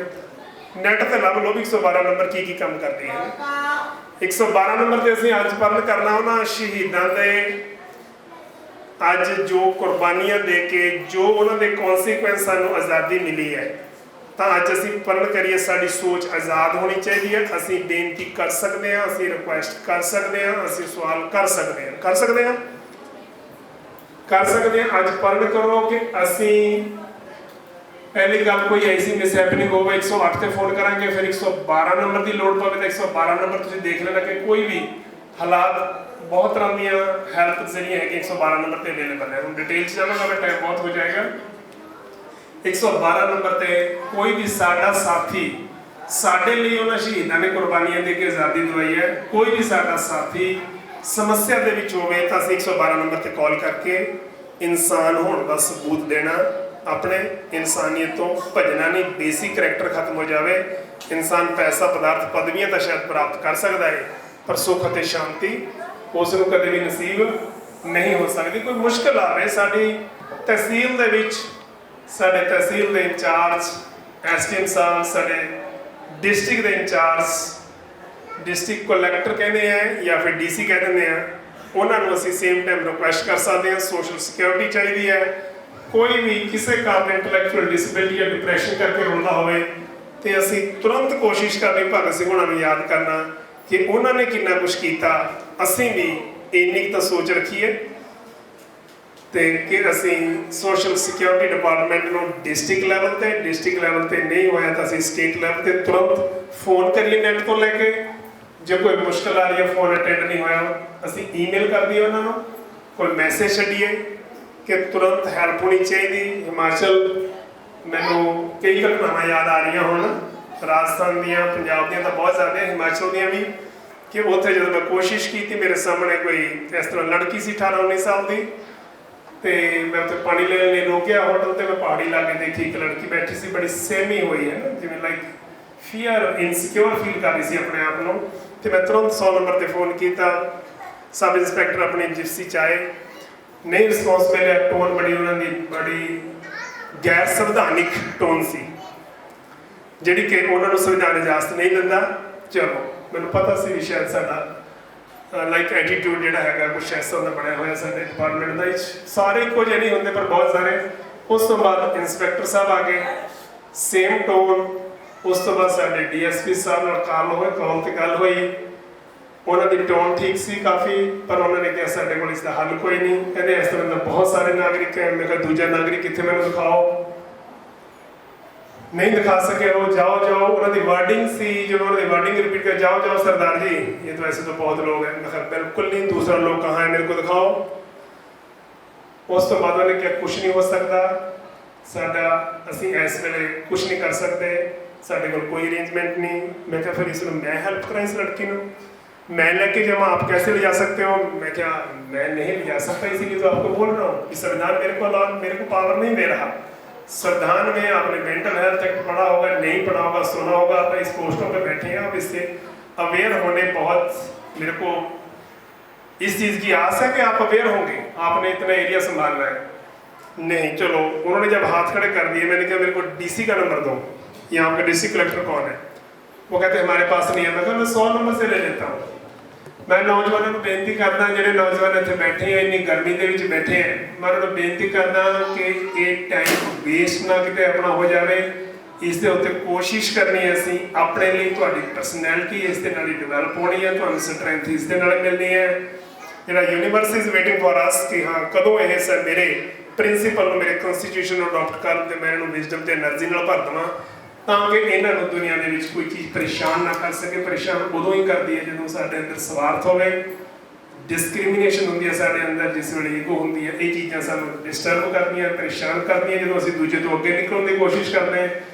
ਨੈਟ ਤੇ ਲੱਭ ਲਓ ਵੀ 112 ਨੰਬਰ ਕੀ ਕੰਮ ਕਰਦੀ ਹੈ। 112 ਨੰਬਰ ਤੇ ਅਸੀਂ ਅੱਜ ਪਰਨ ਕਰਨਾ ਉਹਨਾਂ ਸ਼ਹੀਦਾਂ ਦੇ ਅੱਜ ਜੋ ਕੁਰਬਾਨੀਆਂ ਦੇ ਕੇ ਜੋ ਉਹਨਾਂ ਦੇ ਕੌਨਸੀਕੁਐਂਸ ਸਾਨੂੰ ਆਜ਼ਾਦੀ ਮਿਲੀ ਹੈ, ਤਾਂ ਅੱਜ ਅਸੀਂ ਪਰਨ ਕਰੀਏ। ਸਾਡੀ ਸੋਚ ਆਜ਼ਾਦ ਹੋਣੀ ਚਾਹੀਦੀ ਹੈ। ਅਸੀਂ ਬੇਨਤੀ ਕਰ ਸਕਦੇ ਹਾਂ, ਅਸੀਂ ਰਿਕੁਐਸਟ ਕਰ ਸਕਦੇ ਹਾਂ, ਅਸੀਂ ਸਵਾਲ ਕਰ ਸਕਦੇ ਹਾਂ, ਕਰ ਸਕਦੇ ਹਾਂ। ਅੱਜ ਪਰਨ ਕਰੋ ਕਿ ਅਸੀਂ ਪਹਿਲੀ ਗੱਲ ਕੋਈ ਐਸੀ ਮਿਸਹੈਪਨਿੰਗ ਹੋਵੇ 108 ਤੇ ਫੋਨ ਕਰਾਂਗੇ, ਫਿਰ 112 ਨੰਬਰ ਦੀ ਲੋੜ ਪਵੇ ਤਾਂ 112 ਨੰਬਰ ਤੁਸੀਂ ਦੇਖ ਲੈਣਾ ਕਿ ਕੋਈ ਵੀ ਹਾਲਾਤ ਬਹੁਤ ਤਰ੍ਹਾਂ ਦੀਆਂ ਹੈਲਪ ਜਿਹੜੀਆਂ ਹੈਗੀਆਂ 112 ਨੰਬਰ ਤੇ ਅਵੇਲੇਬਲ ਹੈ। ਹੁਣ ਡਿਟੇਲ 'ਚ ਜਾਵਾਂਗਾ ਮੈਂ, ਟਾਈਮ ਬਹੁਤ ਹੋ ਜਾਏਗਾ। 112 ਨੰਬਰ ਤੇ ਕੋਈ ਵੀ ਸਾਡਾ ਸਾਥੀ, ਸਾਡੇ ਲਈ ਉਹਨਾਂ ਸ਼ਹੀਦਾਂ ਨੇ ਕੁਰਬਾਨੀਆਂ ਦੇ ਕੇ ਆਜ਼ਾਦੀ ਦਿਵਾਈ ਹੈ, ਕੋਈ ਵੀ ਸਾਡਾ ਸਾਥੀ ਸਮੱਸਿਆ ਦੇ ਵਿੱਚ ਹੋਵੇ ਤਾਂ ਅਸੀਂ 112 ਨੰਬਰ ਤੇ ਕਾਲ ਕਰਕੇ ਇਨਸਾਨ ਹੋਣ ਦਾ ਸਬੂਤ ਦੇਣਾ, ਆਪਣੇ ਇਨਸਾਨੀਅਤ ਤੋਂ ਭੱਜਣਾ ਨਹੀਂ। ਬੇਸਿਕ ਕਰੈਕਟਰ ਖਤਮ ਹੋ ਜਾਵੇ। ਇਨਸਾਨ ਪੈਸਾ, ਪਦਾਰਥ, ਪਦਵੀਆਂ ਤਾਂ ਸ਼ਾਇਦ ਪ੍ਰਾਪਤ ਕਰ ਸਕਦਾ ਹੈ, ਪਰ ਸੁੱਖ ਅਤੇ ਸ਼ਾਂਤੀ ਉਸ ਨੂੰ ਕਦੇ ਵੀ ਨਸੀਬ ਨਹੀਂ ਹੋ ਸਕਦੀ। ਕੋਈ ਮੁਸ਼ਕਲ ਆਵੇ ਸਾਡੀ ਤਹਿਸੀਲ ਦੇ ਵਿੱਚ, ਸਾਡੇ ਤਹਿਸੀਲ ਦੇ ਇੰਚਾਰਜ ਐਸਡੀਐਮ ਸਾਹਿਬ, ਸਾਡੇ ਡਿਸਟ੍ਰਿਕਟ ਦੇ ਇੰਚਾਰਜ, ਡਿਸਟ੍ਰਿਕਟ ਕਲੈਕਟਰ ਕਹਿੰਦੇ ਆ ਜਾਂ ਫਿਰ ਡੀਸੀ ਕਹਿ ਦਿੰਦੇ ਆ, ਉਹਨਾਂ ਨੂੰ ਅਸੀਂ ਸੇਮ ਟਾਈਮ ਰਿਕੁਐਸਟ ਕਰ ਸਕਦੇ ਹਾਂ। ਸੋਸ਼ਲ ਸਿਕਿਉਰਿਟੀ ਚਾਹੀਦੀ ਹੈ। ਕੋਈ ਵੀ ਕਿਸੇ ਕਾਰਨ ਇੰਟੈਲੈਕਚੁਅਲ ਡਿਸੇਬਿਲਿਟੀ ਜਾਂ ਡਿਪਰੈਸ਼ਨ ਕਰਕੇ ਰੋਂਦਾ ਹੋਵੇ ਤੇ ਅਸੀਂ ਤੁਰੰਤ ਕੋਸ਼ਿਸ਼ ਕਰਨੀ ਭਗਤ ਸਿੰਘ ਹੋਣਾ ਨੂੰ ਯਾਦ ਕਰਨਾ ਕਿ ਉਹਨਾਂ ਨੇ ਕਿੰਨਾ ਕੁਛ ਕੀਤਾ, ਅਸੀਂ ਵੀ ਇੰਨੀ ਕੁ ਤਾਂ ਸੋਚ ਰੱਖੀਏ ਤੇ ਕਿ ਅਸੀਂ ਸੋਸ਼ਲ ਸਿਕਿਉਰਿਟੀ ਡਿਪਾਰਟਮੈਂਟ ਨੂੰ ਡਿਸਟ੍ਰਿਕਟ ਲੈਵਲ ਤੇ ਨਹੀਂ ਹੋਇਆ ਤਾਂ ਅਸੀਂ ਸਟੇਟ ਲੈਵਲ ਤੇ ਤੁਰੰਤ ਫੋਨ ਕਰੀਏ ਨੈਟ ਤੋਂ ਲੈ ਕੇ। ਜੇ ਕੋਈ ਮੁਸ਼ਕਲ ਆ ਰਹੀ ਹੈ, ਫੋਨ ਅਟੈਂਡ ਨਹੀਂ ਹੋਇਆ, ਅਸੀਂ ਈਮੇਲ ਕਰ ਦਈਏ ਉਹਨਾਂ ਨੂੰ, ਕੋਈ ਮੈਸੇਜ ਛੱਡੀਏ ਕਿ ਤੁਰੰਤ ਹੈਲਪ ਹੋਣੀ ਚਾਹੀਦੀ। ਹਿਮਾਚਲ, ਮੈਨੂੰ ਕਈ ਘਟਨਾਵਾਂ ਯਾਦ ਆ ਰਹੀਆਂ ਹੁਣ, ਰਾਜਸਥਾਨ ਦੀਆਂ, ਪੰਜਾਬ ਦੀਆਂ ਤਾਂ ਬਹੁਤ ਜ਼ਿਆਦਾ, ਹਿਮਾਚਲ ਦੀਆਂ ਵੀ, ਕਿ ਉੱਥੇ ਜਦੋਂ ਮੈਂ ਕੋਸ਼ਿਸ਼ ਕੀਤੀ, ਮੇਰੇ ਸਾਹਮਣੇ ਕੋਈ ਇਸ ਤਰ੍ਹਾਂ ਲੜਕੀ ਸੀ 18-19 ਸਾਲ ਦੀ, ਤੇ ਮੈਂ ਉੱਥੇ ਪਾਣੀ ਲੈਣ ਲਈ ਰੋਕਿਆ ਹੋਟਲ ਤੇ। ਮੈਂ ਪਹਾੜੀ ਇਲਾਕੇ ਦੇਖੀ, ਇੱਕ ਲੜਕੀ ਬੈਠੀ ਸੀ, ਬੜੀ ਸਹਿਮੀ ਹੋਈ ਹੈ ਨਾ, ਜਿਵੇਂ ਲਾਈਕ ਫੀਅਰ, ਇਨਸਿਕਿਉਰ ਫੀਲ ਕਰ ਰਹੀ ਸੀ ਆਪਣੇ ਆਪ ਨੂੰ। ਤੇ ਮੈਂ ਤੁਰੰਤ 100 ਨੰਬਰ ਤੇ ਫੋਨ ਕੀਤਾ। ਸਬ ਇੰਸਪੈਕਟਰ ਆਪਣੇ ਜਿਪਸੀ 'ਚ ਆਏ, ਨਹੀਂ ਰਿਸਪੌਂਸ ਮਿਲਿਆ। ਟੋਨ ਬੜੀ ਉਹਨਾਂ ਦੀ ਬੜੀ ਗੈਰ ਸੰਵਿਧਾਨਿਕ ਟੋਨ ਸੀ, ਜਿਹੜੀ ਕਿ ਉਹਨਾਂ ਨੂੰ ਸੰਵਿਧਾਨ ਇਜਾਜ਼ਤ ਨਹੀਂ ਦਿੰਦਾ। ਚਲੋ, ਮੈਨੂੰ ਪਤਾ ਸੀ ਵੀ ਸ਼ਾਇਦ ਸਾਡਾ ਲਾਈਕ ਐਟੀਟਿਊਡ ਜਿਹੜਾ ਹੈਗਾ ਕੁਛ ਐਸਾ ਦਾ ਬਣਿਆ ਹੋਇਆ ਸਾਡੇ ਡਿਪਾਰਟਮੈਂਟ ਦਾ। ਸਾਰੇ ਇੱਕੋ ਜਿਹੇ ਨਹੀਂ ਹੁੰਦੇ, ਪਰ ਬਹੁਤ ਸਾਰੇ। ਉਸ ਤੋਂ ਬਾਅਦ ਇੰਸਪੈਕਟਰ ਸਾਹਿਬ ਆ ਗਏ, ਸੇਮ ਟੋਨ। ਉਸ ਤੋਂ ਬਾਅਦ ਸਾਡੇ ਡੀਐਸਪੀ ਸਾਹਿਬ ਨਾਲ ਕਾਲ ਤੇ ਗੱਲ ਹੋਈ। ਉਹਨਾਂ ਦੀ ਟੋਨ ਠੀਕ ਸੀ ਕਾਫੀ, ਪਰ ਉਹਨਾਂ ਨੇ ਕਿਹਾ ਸਾਡੇ ਕੋਲ ਇਸ ਦਾ ਹੱਲ ਕੋਈ ਨਹੀਂ। ਕਹਿੰਦੇ ਇਸ ਤਰ੍ਹਾਂ ਦਾ ਬਹੁਤ ਸਾਰੇ ਨਾਗਰਿਕ ਹੈ। ਮੈਂ ਕਿਹਾ ਦੂਜਾ ਨਾਗਰਿਕ ਕਿੱਥੇ, ਮੈਨੂੰ ਦਿਖਾਓ। नहीं दिखा सके वो, जाओ जाओ। उन्होंने वर्डिंग सी, जब उन्होंने वर्डिंग रिपीट कर, जाओ जाओ सरदार जी, ये तो ऐसे तो बहुत लोग हैं। मैं बिल्कुल नहीं, दूसरा लोग कहाँ है, मेरे को दिखाओ। उस तो बाद उन्होंने क्या, कुछ नहीं हो सकता साडा, असी इस वेले कुछ नहीं कर सकते, साडे कोल कोई अरेंजमेंट नहीं। मैं क्या फिर इसमें मैं हेल्प करा इस लड़की को, मैं लेके जाऊँ, आप कैसे ले जा सकते हो? मैं क्या, मैं नहीं ले जा सकता, इसीलिए तो आपको बोल रहा हूँ कि संविधान मेरे को पावर नहीं दे रहा। संविधान में आपने मेंटल हेल्थ एक्ट पढ़ा होगा, नहीं पढ़ा होगा, सुना होगा, आप इस पोस्टों पे बैठे हैं, आप इससे अवेयर होने बहुत, मेरे को इस चीज़ की आस है कि आप अवेयर होंगे। आपने इतना एरिया संभालना है। नहीं, चलो, उन्होंने जब हाथ खड़े कर दिए, मैंने कहा मेरे को डीसी का नंबर दो, यहाँ पे डिस्ट्रिक्ट कलेक्टर कौन है? वो कहते हमारे पास नहीं है। मैं कहा मैं 100 नंबर से ले लेता हूँ। मैं नौजवानों को बेनती करदा, ਜਿਹੜੇ ਨੌਜਵਾਨ ਇੱਥੇ ਬੈਠੇ ਆ, ਇੰਨੀ ਗਰਮੀ ਦੇ ਵਿੱਚ ਬੈਠੇ ਆ, ਮੈਂ ਉਹਨਾਂ ਨੂੰ ਬੇਨਤੀ ਕਰਦਾ ਕਿ ਇਹ ਟਾਈਮ ਵੇਸਟ ਨਾ ਕਿਤੇ ਆਪਣਾ ਹੋ ਜਾਵੇ। ਇਸ ਦੇ ਉੱਤੇ ਕੋਸ਼ਿਸ਼ ਕਰਨੀ ਹੈ ਅਸੀਂ ਆਪਣੇ ਲਈ। ਤੁਹਾਡੀ ਪਰਸਨੈਲਿਟੀ ਇਸ ਦੇ ਨਾਲ ਹੀ ਡਿਵੈਲਪ ਹੋਣੀ ਹੈ, ਤੁਹਾਨੂੰ ਸਟਰੈਂਥ ਇਸ ਦੇ ਨਾਲ ਮਿਲਣੀ ਹੈ। ਜਿਹੜਾ universe is waiting for us ਕਿ ਹਾਂ ਕਦੋਂ ਇਹ ਸਰ ਮੇਰੇ ਪ੍ਰਿੰਸੀਪਲ ਨੂੰ, ਮੇਰੇ ਕਨਸਟੀਟਿਊਸ਼ਨ ਨੂੰ ਅਡਾਪਟ ਕਰਨ ਤੇ ਮੈਂ ਇਹਨੂੰ ਵਿਜ਼ਡਮ ਤੇ એનર્ਜੀ ਨਾਲ ਭਰ ਦੇਵਾਂ, ਤਾਂ ਕਿ ਇਹਨਾਂ ਨੂੰ ਦੁਨੀਆ ਦੇ ਵਿੱਚ ਕੋਈ ਚੀਜ਼ ਪਰੇਸ਼ਾਨ ਨਾ ਕਰ ਸਕੇ। ਪਰੇਸ਼ਾਨ ਉਦੋਂ ਹੀ ਕਰਦੀ ਹੈ ਜਦੋਂ ਸਾਡੇ ਅੰਦਰ ਸਵਾਰਥ ਹੋਵੇ, ਡਿਸਕ੍ਰਿਮੀਨੇਸ਼ਨ ਹੁੰਦੀ ਹੈ ਸਾਡੇ ਅੰਦਰ, ਜਿਸ ਵੇਲੇ ਈਗੋ ਹੁੰਦੀ ਹੈ। ਇਹ ਚੀਜ਼ਾਂ ਸਾਨੂੰ ਡਿਸਟਰਬ ਕਰਦੀਆਂ, ਪਰੇਸ਼ਾਨ ਕਰਦੀਆਂ। ਜਦੋਂ ਅਸੀਂ ਦੂਜੇ ਤੋਂ ਅੱਗੇ ਨਿਕਲਣ ਦੀ ਕੋਸ਼ਿਸ਼ ਕਰਦੇ ਹਾਂ,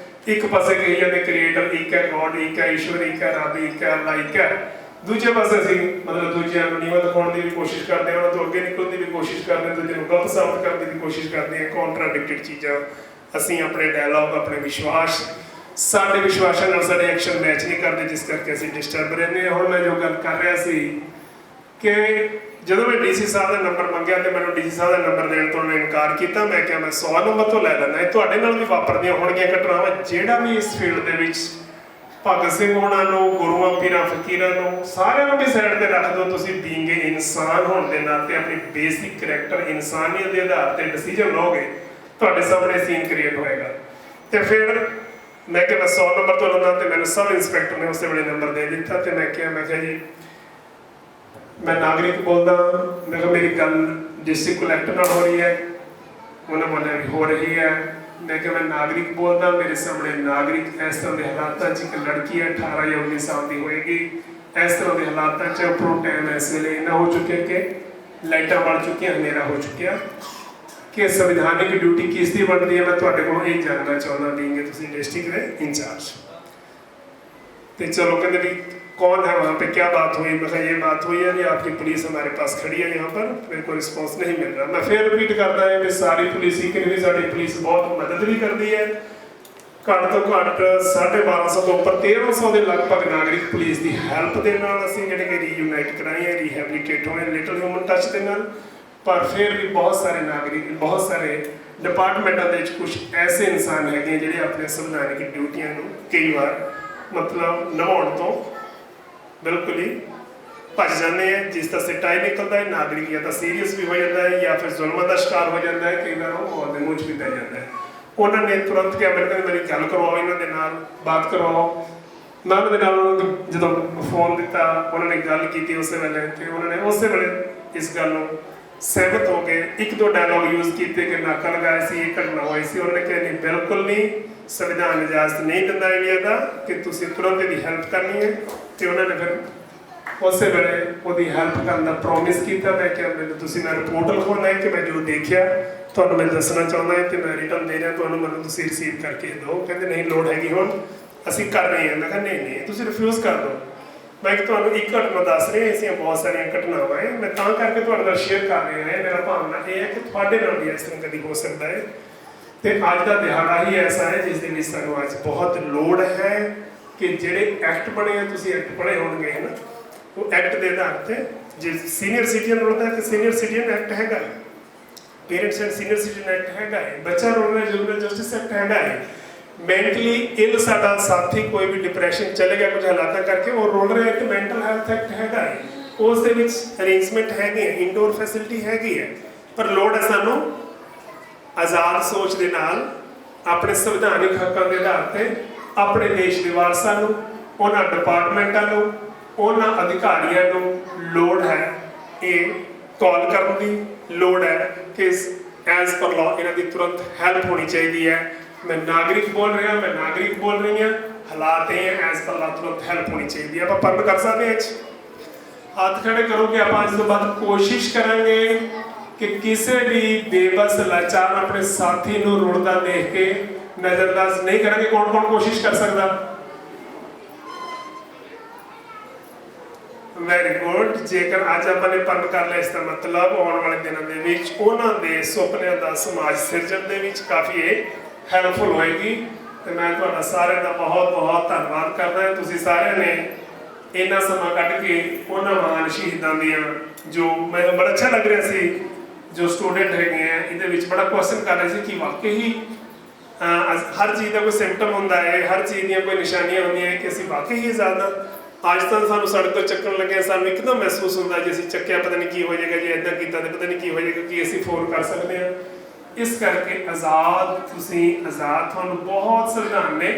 ਇੱਕ ਪਾਸੇ ਕਹੀ ਜਾਂਦੇ ਕ੍ਰੀਏਟਰ ਇੱਕ ਹੈ, ਗੋਡ ਇੱਕ ਹੈ, ਈਸ਼ਵਰ ਇੱਕ ਹੈ, ਰੱਬ ਇੱਕ ਹੈ, ਅੱਲਾ ਇੱਕ ਹੈ, ਦੂਜੇ ਪਾਸੇ ਅਸੀਂ ਮਤਲਬ ਦੂਜਿਆਂ ਨੂੰ ਨੀਵਾਂ ਦਿਖਾਉਣ ਦੀ ਵੀ ਕੋਸ਼ਿਸ਼ ਕਰਦੇ ਹਾਂ, ਉਹਨਾਂ ਤੋਂ ਅੱਗੇ ਨਿਕਲਣ ਦੀ ਵੀ ਕੋਸ਼ਿਸ਼ ਕਰਦੇ ਹਾਂ, ਦੂਜੇ ਨੂੰ ਗਲਤ ਸਾਬਤ ਕਰਨ ਦੀ ਵੀ ਕੋਸ਼ਿਸ਼ ਕਰਦੇ ਹਾਂ। ਕੌਂਟਰਾਡਿਕਟਡ ਚੀਜ਼ਾਂ ਅਸੀਂ ਆਪਣੇ ਡਾਇਲੌਗ, ਆਪਣੇ ਵਿਸ਼ਵਾਸ, ਸਾਡੇ ਵਿਸ਼ਵਾਸਾਂ ਨਾਲ ਸਾਡੇ ਐਕਸ਼ਨ ਮੈਚ ਨਹੀਂ ਕਰਦੇ, ਜਿਸ ਕਰਕੇ ਅਸੀਂ ਡਿਸਟਰਬ ਰਹਿੰਦੇ ਹਾਂ। ਹੁਣ ਮੈਂ ਜੋ ਗੱਲ ਕਰ ਰਿਹਾ ਸੀ ਕਿ ਜਦੋਂ ਮੈਂ ਡੀਸੀ ਸਾਹਿਬ ਦਾ ਨੰਬਰ ਮੰਗਿਆ ਤੇ ਮੈਨੂੰ ਡੀਸੀ ਸਾਹਿਬ ਦਾ ਨੰਬਰ ਦੇਣ ਤੋਂ ਉਹਨੇ ਇਨਕਾਰ ਕੀਤਾ। ਮੈਂ ਕਿਹਾ ਮੈਂ 100 ਨੰਬਰ ਤੋਂ ਲੈ ਲੈਂਦਾ। ਇਹ ਤੁਹਾਡੇ ਨਾਲ ਵੀ ਵਾਪਰਦੀਆਂ ਹੋਣਗੀਆਂ ਘਟਨਾਵਾਂ। ਜਿਹੜਾ ਵੀ ਇਸ ਫੀਲਡ ਦੇ ਵਿੱਚ ਭਗਤ ਸਿੰਘ ਹੋਣਾ ਨੂੰ, ਗੁਰੂਆਂ ਪੀਰਾਂ ਫਕੀਰਾਂ ਨੂੰ, ਸਾਰਿਆਂ ਨੂੰ ਵੀ ਸਾਈਡ ਤੇ ਰੱਖ ਦਿਓ। ਤੁਸੀਂ ਬੀਇੰਗ ਏ ਇਨਸਾਨ ਹੋਣ ਦੇ ਨਾਤੇ ਆਪਣੀ ਬੇਸਿਕ ਕਰੈਕਟਰ ਇਨਸਾਨੀਅਤ ਦੇ ਆਧਾਰ ਤੇ ਡਿਸੀਜਨ ਲਓਗੇ, ਤੁਹਾਡੇ ਸਾਹਮਣੇ ਸੀਨ ਕ੍ਰੀਏਟ ਹੋਏਗਾ। ਤੇ ਫਿਰ ਮੈਂ ਕਿਹਾ ਮੈਂ 100 ਨੰਬਰ ਤੋਂ ਲੈਂਦਾ ਤੇ ਮੈਨੂੰ ਸਬ ਇੰਸਪੈਕਟਰ ਨੇ ਉਸੇ ਵੇਲੇ ਨੰਬਰ ਦੇ ਦਿੱਤਾ। ਤੇ ਮੈਂ ਕਿਹਾ ਜੀ ਮੈਂ ਨਾਗਰਿਕ ਬੋਲਦਾ। ਮੈਂ ਕਿਹਾ ਮੇਰੀ ਗੱਲ ਡਿਸਟ੍ਰਿਕਟ ਕਲੈਕਟਰ ਨਾਲ ਹੋ ਰਹੀ ਹੈ। ਉਹਨਾਂ ਬੋਲਿਆ ਵੀ ਹੋ ਰਹੀ ਹੈ। ਮੈਂ ਕਿਹਾ ਮੈਂ ਨਾਗਰਿਕ ਬੋਲਦਾ, ਮੇਰੇ ਸਾਹਮਣੇ ਨਾਗਰਿਕ ਇਸ ਤਰ੍ਹਾਂ ਦੇ ਹਾਲਾਤਾਂ 'ਚ ਇੱਕ ਲੜਕੀ ਹੈ 18 ਜਾਂ 19 ਸਾਲ ਦੀ ਹੋਏਗੀ, ਇਸ ਤਰ੍ਹਾਂ ਦੇ ਹਾਲਾਤਾਂ 'ਚ ਉੱਪਰੋਂ ਟਾਈਮ ਇਸ ਵੇਲੇ ਇੰਨਾ ਹੋ ਚੁੱਕਿਆ ਕਿ ਲਾਈਟਾਂ ਬਲ ਚੁੱਕੀਆਂ, ਹਨੇਰਾ ਹੋ ਚੁੱਕਿਆ ਕਿ ਸੰਵਿਧਾਨਿਕ ਡਿਊਟੀ ਕਿਸ ਦੀ ਬਣਦੀ ਹੈ। ਮੈਂ ਤੁਹਾਡੇ ਕੋਲੋਂ ਇਹ ਜਾਣਨਾ ਚਾਹੁੰਦਾ ਬੀਂਗੇ ਤੁਸੀਂ डिस्ट्रिक्ट ਦੇ इंचार्ज। तो चलो कहते भी कौन है वहाँ पे, क्या बात हुई? मैं ये बात हुई है जी आपकी पुलिस हमारे पास खड़ी है यहाँ पर, मेरे को रिस्पॉन्स नहीं मिल रहा। मैं फिर रिपीट करता है कि सारी पुलिस ही कि साड़ी पुलिस बहुत मदद भी करती है। घट तो घट 1250 तो उपर 1300 के लगभग नागरिक पुलिस की हैल्प के नाल असीं जिहड़े कि रीयूनाइट कराए हैं, रिहैबिलिटेट होए लिटिल ह्यूमन टच के नाल। पर फिर भी बहुत सारे नागरिक, बहुत सारे डिपार्टमेंटों के कुछ ऐसे इंसान है जिहड़े अपने संवैधानिक ड्यूटियां नूं कई बार मतलब निभाउण तो बिल्कुल ही भज जाते हैं, जिसका सिट्टा ही निकलता है। नागरिक या तो सीरीयस भी हो जाता है या फिर जुल्म का शिकार हो जाता है, कई बार वो मौत के मुँह च भी पै जाता है। उन्होंने तुरंत क्या मैंने मेरी गल करवाओ, इन्हों के नाल बात करवाओ। मैं उन्होंने नाल जो फोन दिता उन्होंने गल की उस वेले, उन्होंने उस वेले इस गल सहमत हो गए। एक दो डायलॉग यूज किए कि नाका लगाया सी, ये घटना हुई सी। उन्होंने कहा नहीं बिल्कुल नहीं, संविधान इजाजत नहीं दिंदा इंडिया का कि तुसीं तुरंत इसकी हैल्प करनी है। तो उन्होंने फिर उस वेले वो हैल्प करने का प्रॉमिस किया। मैं क्या मैं तुसीं मैं रिपोर्ट लिखवाना है कि मैं जो देखा तुहानूं मैं दसना चाहता है, तो मैं रिटर्न दे रहा तुहानूं, मैनूं तुसीं रिसीव करके दो। कहते नहीं लोड़ हैगी हुण असीं कर रहे हैं। मैं कहा नहीं नहीं तुसीं रिफ्यूज़ कर दो। मैं तुहानूं एक घटना दस रही, ऐसी बहुत सारिया घटनावां है, मैं तां करके तुहाडे नाल शेयर कर रहा है। मेरा भावना यह है कि तुहाडे नाल भी इस तरह कभी हो सकता है। तो अज का दिहाड़ा ही ऐसा है जिस दिन सानूं अज बहुत लोड़ है कि जिहड़े एक्ट बने हैं, तुसीं एक्ट पढ़े होणगे है ना, वो एक्ट के आधार पर जे सीनियर सिटीजन रुलदा है तो सीनियर सिटीजन एक्ट हैगा, parents and senior citizen act हैगा है, बच्चा रुल रहा है जुवेनाइल जस्टिस एक्ट हैगा है। मैंटली इल साडा साथी कोई भी डिप्रैशन चले गया कुछ हालात करके वो रोल रहा है कि मैंटल हैल्थ एक्ट हैगा है, उस अरेंजमेंट हैगे, इंडोर फैसिलिटी हैगी है। पर लोड़ है सानू आज़ाद सोच के नाल अपने संविधानिक हकों के आधार पर अपने देश के वारसां नूं, उन्हां डिपार्टमेंटां नूं, उन्हां अधिकारियों नूं लोड़ है ये कॉल करने की, लोड़ है कि एज पर लॉ इन्हां दी तुरंत हैल्प होनी चाहिए है। मैं नागरिक बोल रहा, मैं नागरिक बोल रही हाँ, हालात ये एज पर लॉ तुरंत हैल्प होनी चाहिए। आप पंड कर सकते हैं, हाथ खड़े करो कि आप इस बाद कोशिश करेंगे कि किसी भी बेबस लाचार अपने साथी नूं रुलदा देख के नज़रअंदाज नहीं करेंगे। कौन कौन कोशिश कर सकता? Very good. जेकर अज आपने पंड कर लिया, इसका मतलब आने वाले दिनों के सुपनों का समाज सिरजन के काफ़ी हैल्पफुल होएगी। तो मैं तुहाडा सारिਆਂ ਦਾ बहुत बहुत धन्यवाद करदा। तुसीं सारिਆਂ ने इन्ना समा कढ के उन्हां महान शहीदां दियां जो मैनूं बड़ा अच्छा लग रहा सी, जो स्टूडेंट हैगे हैं इहदे विच बड़ा क्वेश्चन कर रहे थे कि वाकई ही हर चीज़ का कोई सिम्पटम होंदा है, हर चीज़ दी कोई निशानियां होंदियां कि असीं वाकई ही ज़्यादा अज तक सानूं सड़क तो चक्कन लगे सानूं एकदम महसूस होंदा जे असीं चक्किया पता नहीं की हो जाएगा, जे इदां कीता ते पता नहीं की हो जाएगा कि असीं फोन कर सकते हैं। इस करके आज़ाद तुहानूं बहुत संविधान ने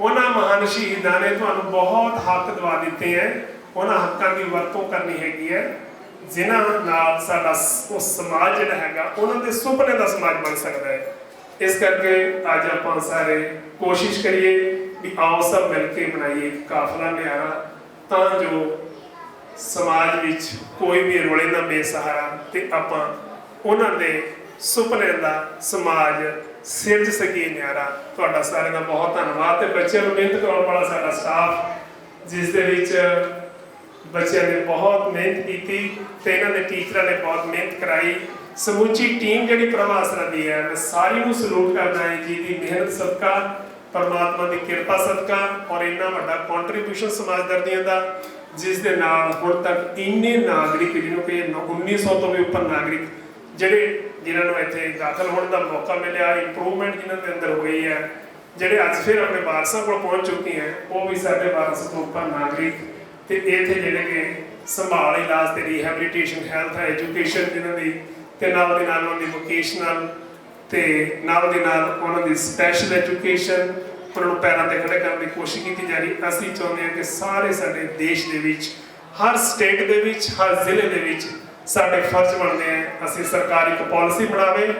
उन्हां महान शहीदां ने तुहानूं बहुत हक दवा दिते हैं। उन्हां हक्कां की वरतों करनी हैगी है जिन्हां नाल साडा उस समाज जिहड़ा हैगा उन्हां दे सुपने दा समाज बन सकदा है। इस करके अज आपां सारे कोशिश करिए भी आओ सब मिल के बनाइए काफला न्यारा, तां जो समाज विच कोई भी रोले ना बेसहारा ते आपां उन्हां दे सुपने का समाज सिरज सकीए न्यारा। तुहाडा सारिਆਂ ਦਾ बहुत धन्यवाद। तो बच्चों को मेहनत कराने वाला साडा स्टाफ जिस दे विच ਬੱਚਿਆਂ ਨੇ ਬਹੁਤ ਮਿਹਨਤ ਕੀਤੀ ਤੇ ਇਹਨਾਂ ਦੇ ਟੀਚਰਾਂ ਨੇ ਬਹੁਤ ਮਿਹਨਤ ਕਰਾਈ। ਸਮੁੱਚੀ ਟੀਮ ਜਿਹੜੀ ਪ੍ਰਭਾ ਆਸਰਾ ਦੀ ਹੈ, ਮੈਂ ਸਾਰੀ ਨੂੰ ਸਲੂਟ ਕਰਦਾ ਹਾਂ ਜੀ ਦੀ ਮਿਹਨਤ ਸਦਕਾ, ਪਰਮਾਤਮਾ ਦੀ ਕਿਰਪਾ ਸਦਕਾ ਔਰ ਇੰਨਾ ਵੱਡਾ ਕੰਟਰੀਬਿਊਸ਼ਨ ਸਮਾਜਦਰਦੀਆਂ ਦਾ, ਜਿਸ ਦੇ ਨਾਲ ਹੁਣ ਤੱਕ ਇੰਨੇ ਨਾਗਰਿਕ ਜਿਹਨੂੰ ਕਿ 1900 ਤੋਂ ਵੀ ਉੱਪਰ ਨਾਗਰਿਕ ਜਿਨ੍ਹਾਂ ਨੂੰ ਇੱਥੇ ਦਾਖਲ ਹੋਣ ਦਾ ਮੌਕਾ ਮਿਲਿਆ, ਇੰਪਰੂਵਮੈਂਟ ਜਿਨ੍ਹਾਂ ਦੇ ਅੰਦਰ ਹੋਈ ਹੈ, ਜਿਹੜੇ ਅੱਜ ਫਿਰ ਆਪਣੇ ਵਾਰਸਾਂ ਕੋਲ ਪਹੁੰਚ ਚੁੱਕੇ ਹੈ, ਉਹ ਵੀ ਸਾਡੇ 1200 ਤੋਂ ਉੱਪਰ ਨਾਗਰਿਕ ਤੇ ਇੱਥੇ ਜਿਹੜੇ ਕਿ ਸੰਭਾਲ ਇਲਾਜ ਤੇ ਰੀਹੈਬਿਲਿਟੇਸ਼ਨ, ਹੈਲਥ, ਐਜੂਕੇਸ਼ਨ ਜਿਨ੍ਹਾਂ ਦੀ, ਤੇ ਨਾਲ ਦੇ ਨਾਲ ਉਹਨਾਂ ਦੀ ਵੋਕੇਸ਼ਨਲ ਤੇ ਨਾਲ ਦੇ ਨਾਲ ਉਹਨਾਂ ਦੀ ਸਪੈਸ਼ਲ ਐਜੂਕੇਸ਼ਨ, ਉਹਨਾਂ ਨੂੰ ਪੈਰਾਂ ਤੇ ਖੜੇ ਕਰਨ ਦੀ ਕੋਸ਼ਿਸ਼ ਕੀਤੀ ਜਾ ਰਹੀ। ਅਸੀਂ ਚਾਹੁੰਦੇ ਹਾਂ ਕਿ ਸਾਰੇ ਸਾਡੇ ਦੇਸ਼ ਦੇ ਵਿੱਚ, ਹਰ ਸਟੇਟ ਦੇ ਵਿੱਚ, ਹਰ ਜ਼ਿਲ੍ਹੇ ਦੇ ਵਿੱਚ ਸਾਡੇ ਫਰਜ਼ ਬਣਦੇ ਆ ਅਸੀਂ ਸਰਕਾਰ ਇੱਕ ਪਾਲਿਸੀ ਬਣਾਵੇ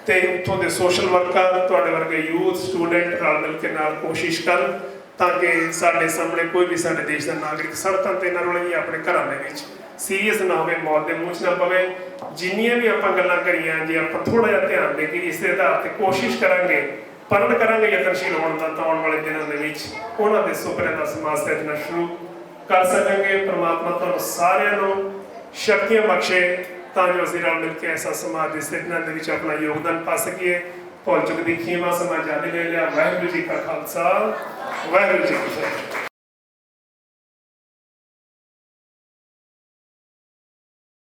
ਤੇ ਉੱਥੋਂ ਦੇ ਸੋਸ਼ਲ ਵਰਕਰ, ਤੁਹਾਡੇ ਵਰਗੇ ਯੂਥ, ਸਟੂਡੈਂਟ ਰਲ ਮਿਲ ਕੇ ਨਾਲ ਕੋਸ਼ਿਸ਼ ਕਰਨ ਤਾਂ ਕਿ ਸਾਡੇ ਸਾਹਮਣੇ ਕੋਈ ਵੀ ਸਾਡੇ ਦੇਸ਼ ਦਾ ਨਾਗਰਿਕ ਸੜਕਾਂ ਤੇ ਨਾ ਰੁਲੇ ਜਾਂ ਆਪਣੇ ਘਰਾਂ ਦੇ ਵਿੱਚ ਸੀਰੀਅਸ ਨਾ ਹੋਵੇ, ਮੌਤ ਦੇ ਮੂੰਹ 'ਚ ਨਾ ਪਵੇ। ਜਿੰਨੀਆਂ ਵੀ ਆਪਾਂ ਗੱਲਾਂ ਕਰੀਆਂ, ਜੇ ਆਪਾਂ ਥੋੜ੍ਹਾ ਜਿਹਾ ਧਿਆਨ ਦੇ ਕੇ ਇਸ ਦੇ ਆਧਾਰ ਤੇ ਕੋਸ਼ਿਸ਼ ਕਰਾਂਗੇ, ਪਰਨ ਕਰਾਂਗੇ ਯਤਨਸ਼ੀਲ ਹੋਣ ਦਾ, ਤਾਂ ਆਉਣ ਵਾਲੇ ਦਿਨਾਂ ਦੇ ਵਿੱਚ ਉਹਨਾਂ ਦੇ ਸੁਪਨੇ ਦਾ ਸਮਾਜ ਸਿਰਜਣਾ ਸ਼ੁਰੂ ਕਰ ਸਕਾਂਗੇ। ਪਰਮਾਤਮਾ ਤੁਹਾਨੂੰ ਸਾਰਿਆਂ ਨੂੰ ਸ਼ਕਤੀਆਂ ਬਖਸ਼ੇ ਤਾਂ ਜੋ ਅਸੀਂ ਰਲ ਮਿਲ ਕੇ ਐਸਾ ਸਮਾਜ ਦੀ ਸਿਰਜਣਾ ਦੇ ਵਿੱਚ ਆਪਣਾ ਯੋਗਦਾਨ ਪਾ ਸਕੀਏ। ਭੁੱਲ ਚੁੱਕ ਦੀ ਖੀਮਾ ਸਮਾਜ ਆਦਿ ਲੈ ਲਿਆ। ਵਾਹਿਗੁਰੂ ਜੀ ਕਾ ਖਾਲਸਾ, ਵਾਹਿਗੁਰੂ ਜੀ ਕੀ ਫਤਿਹ।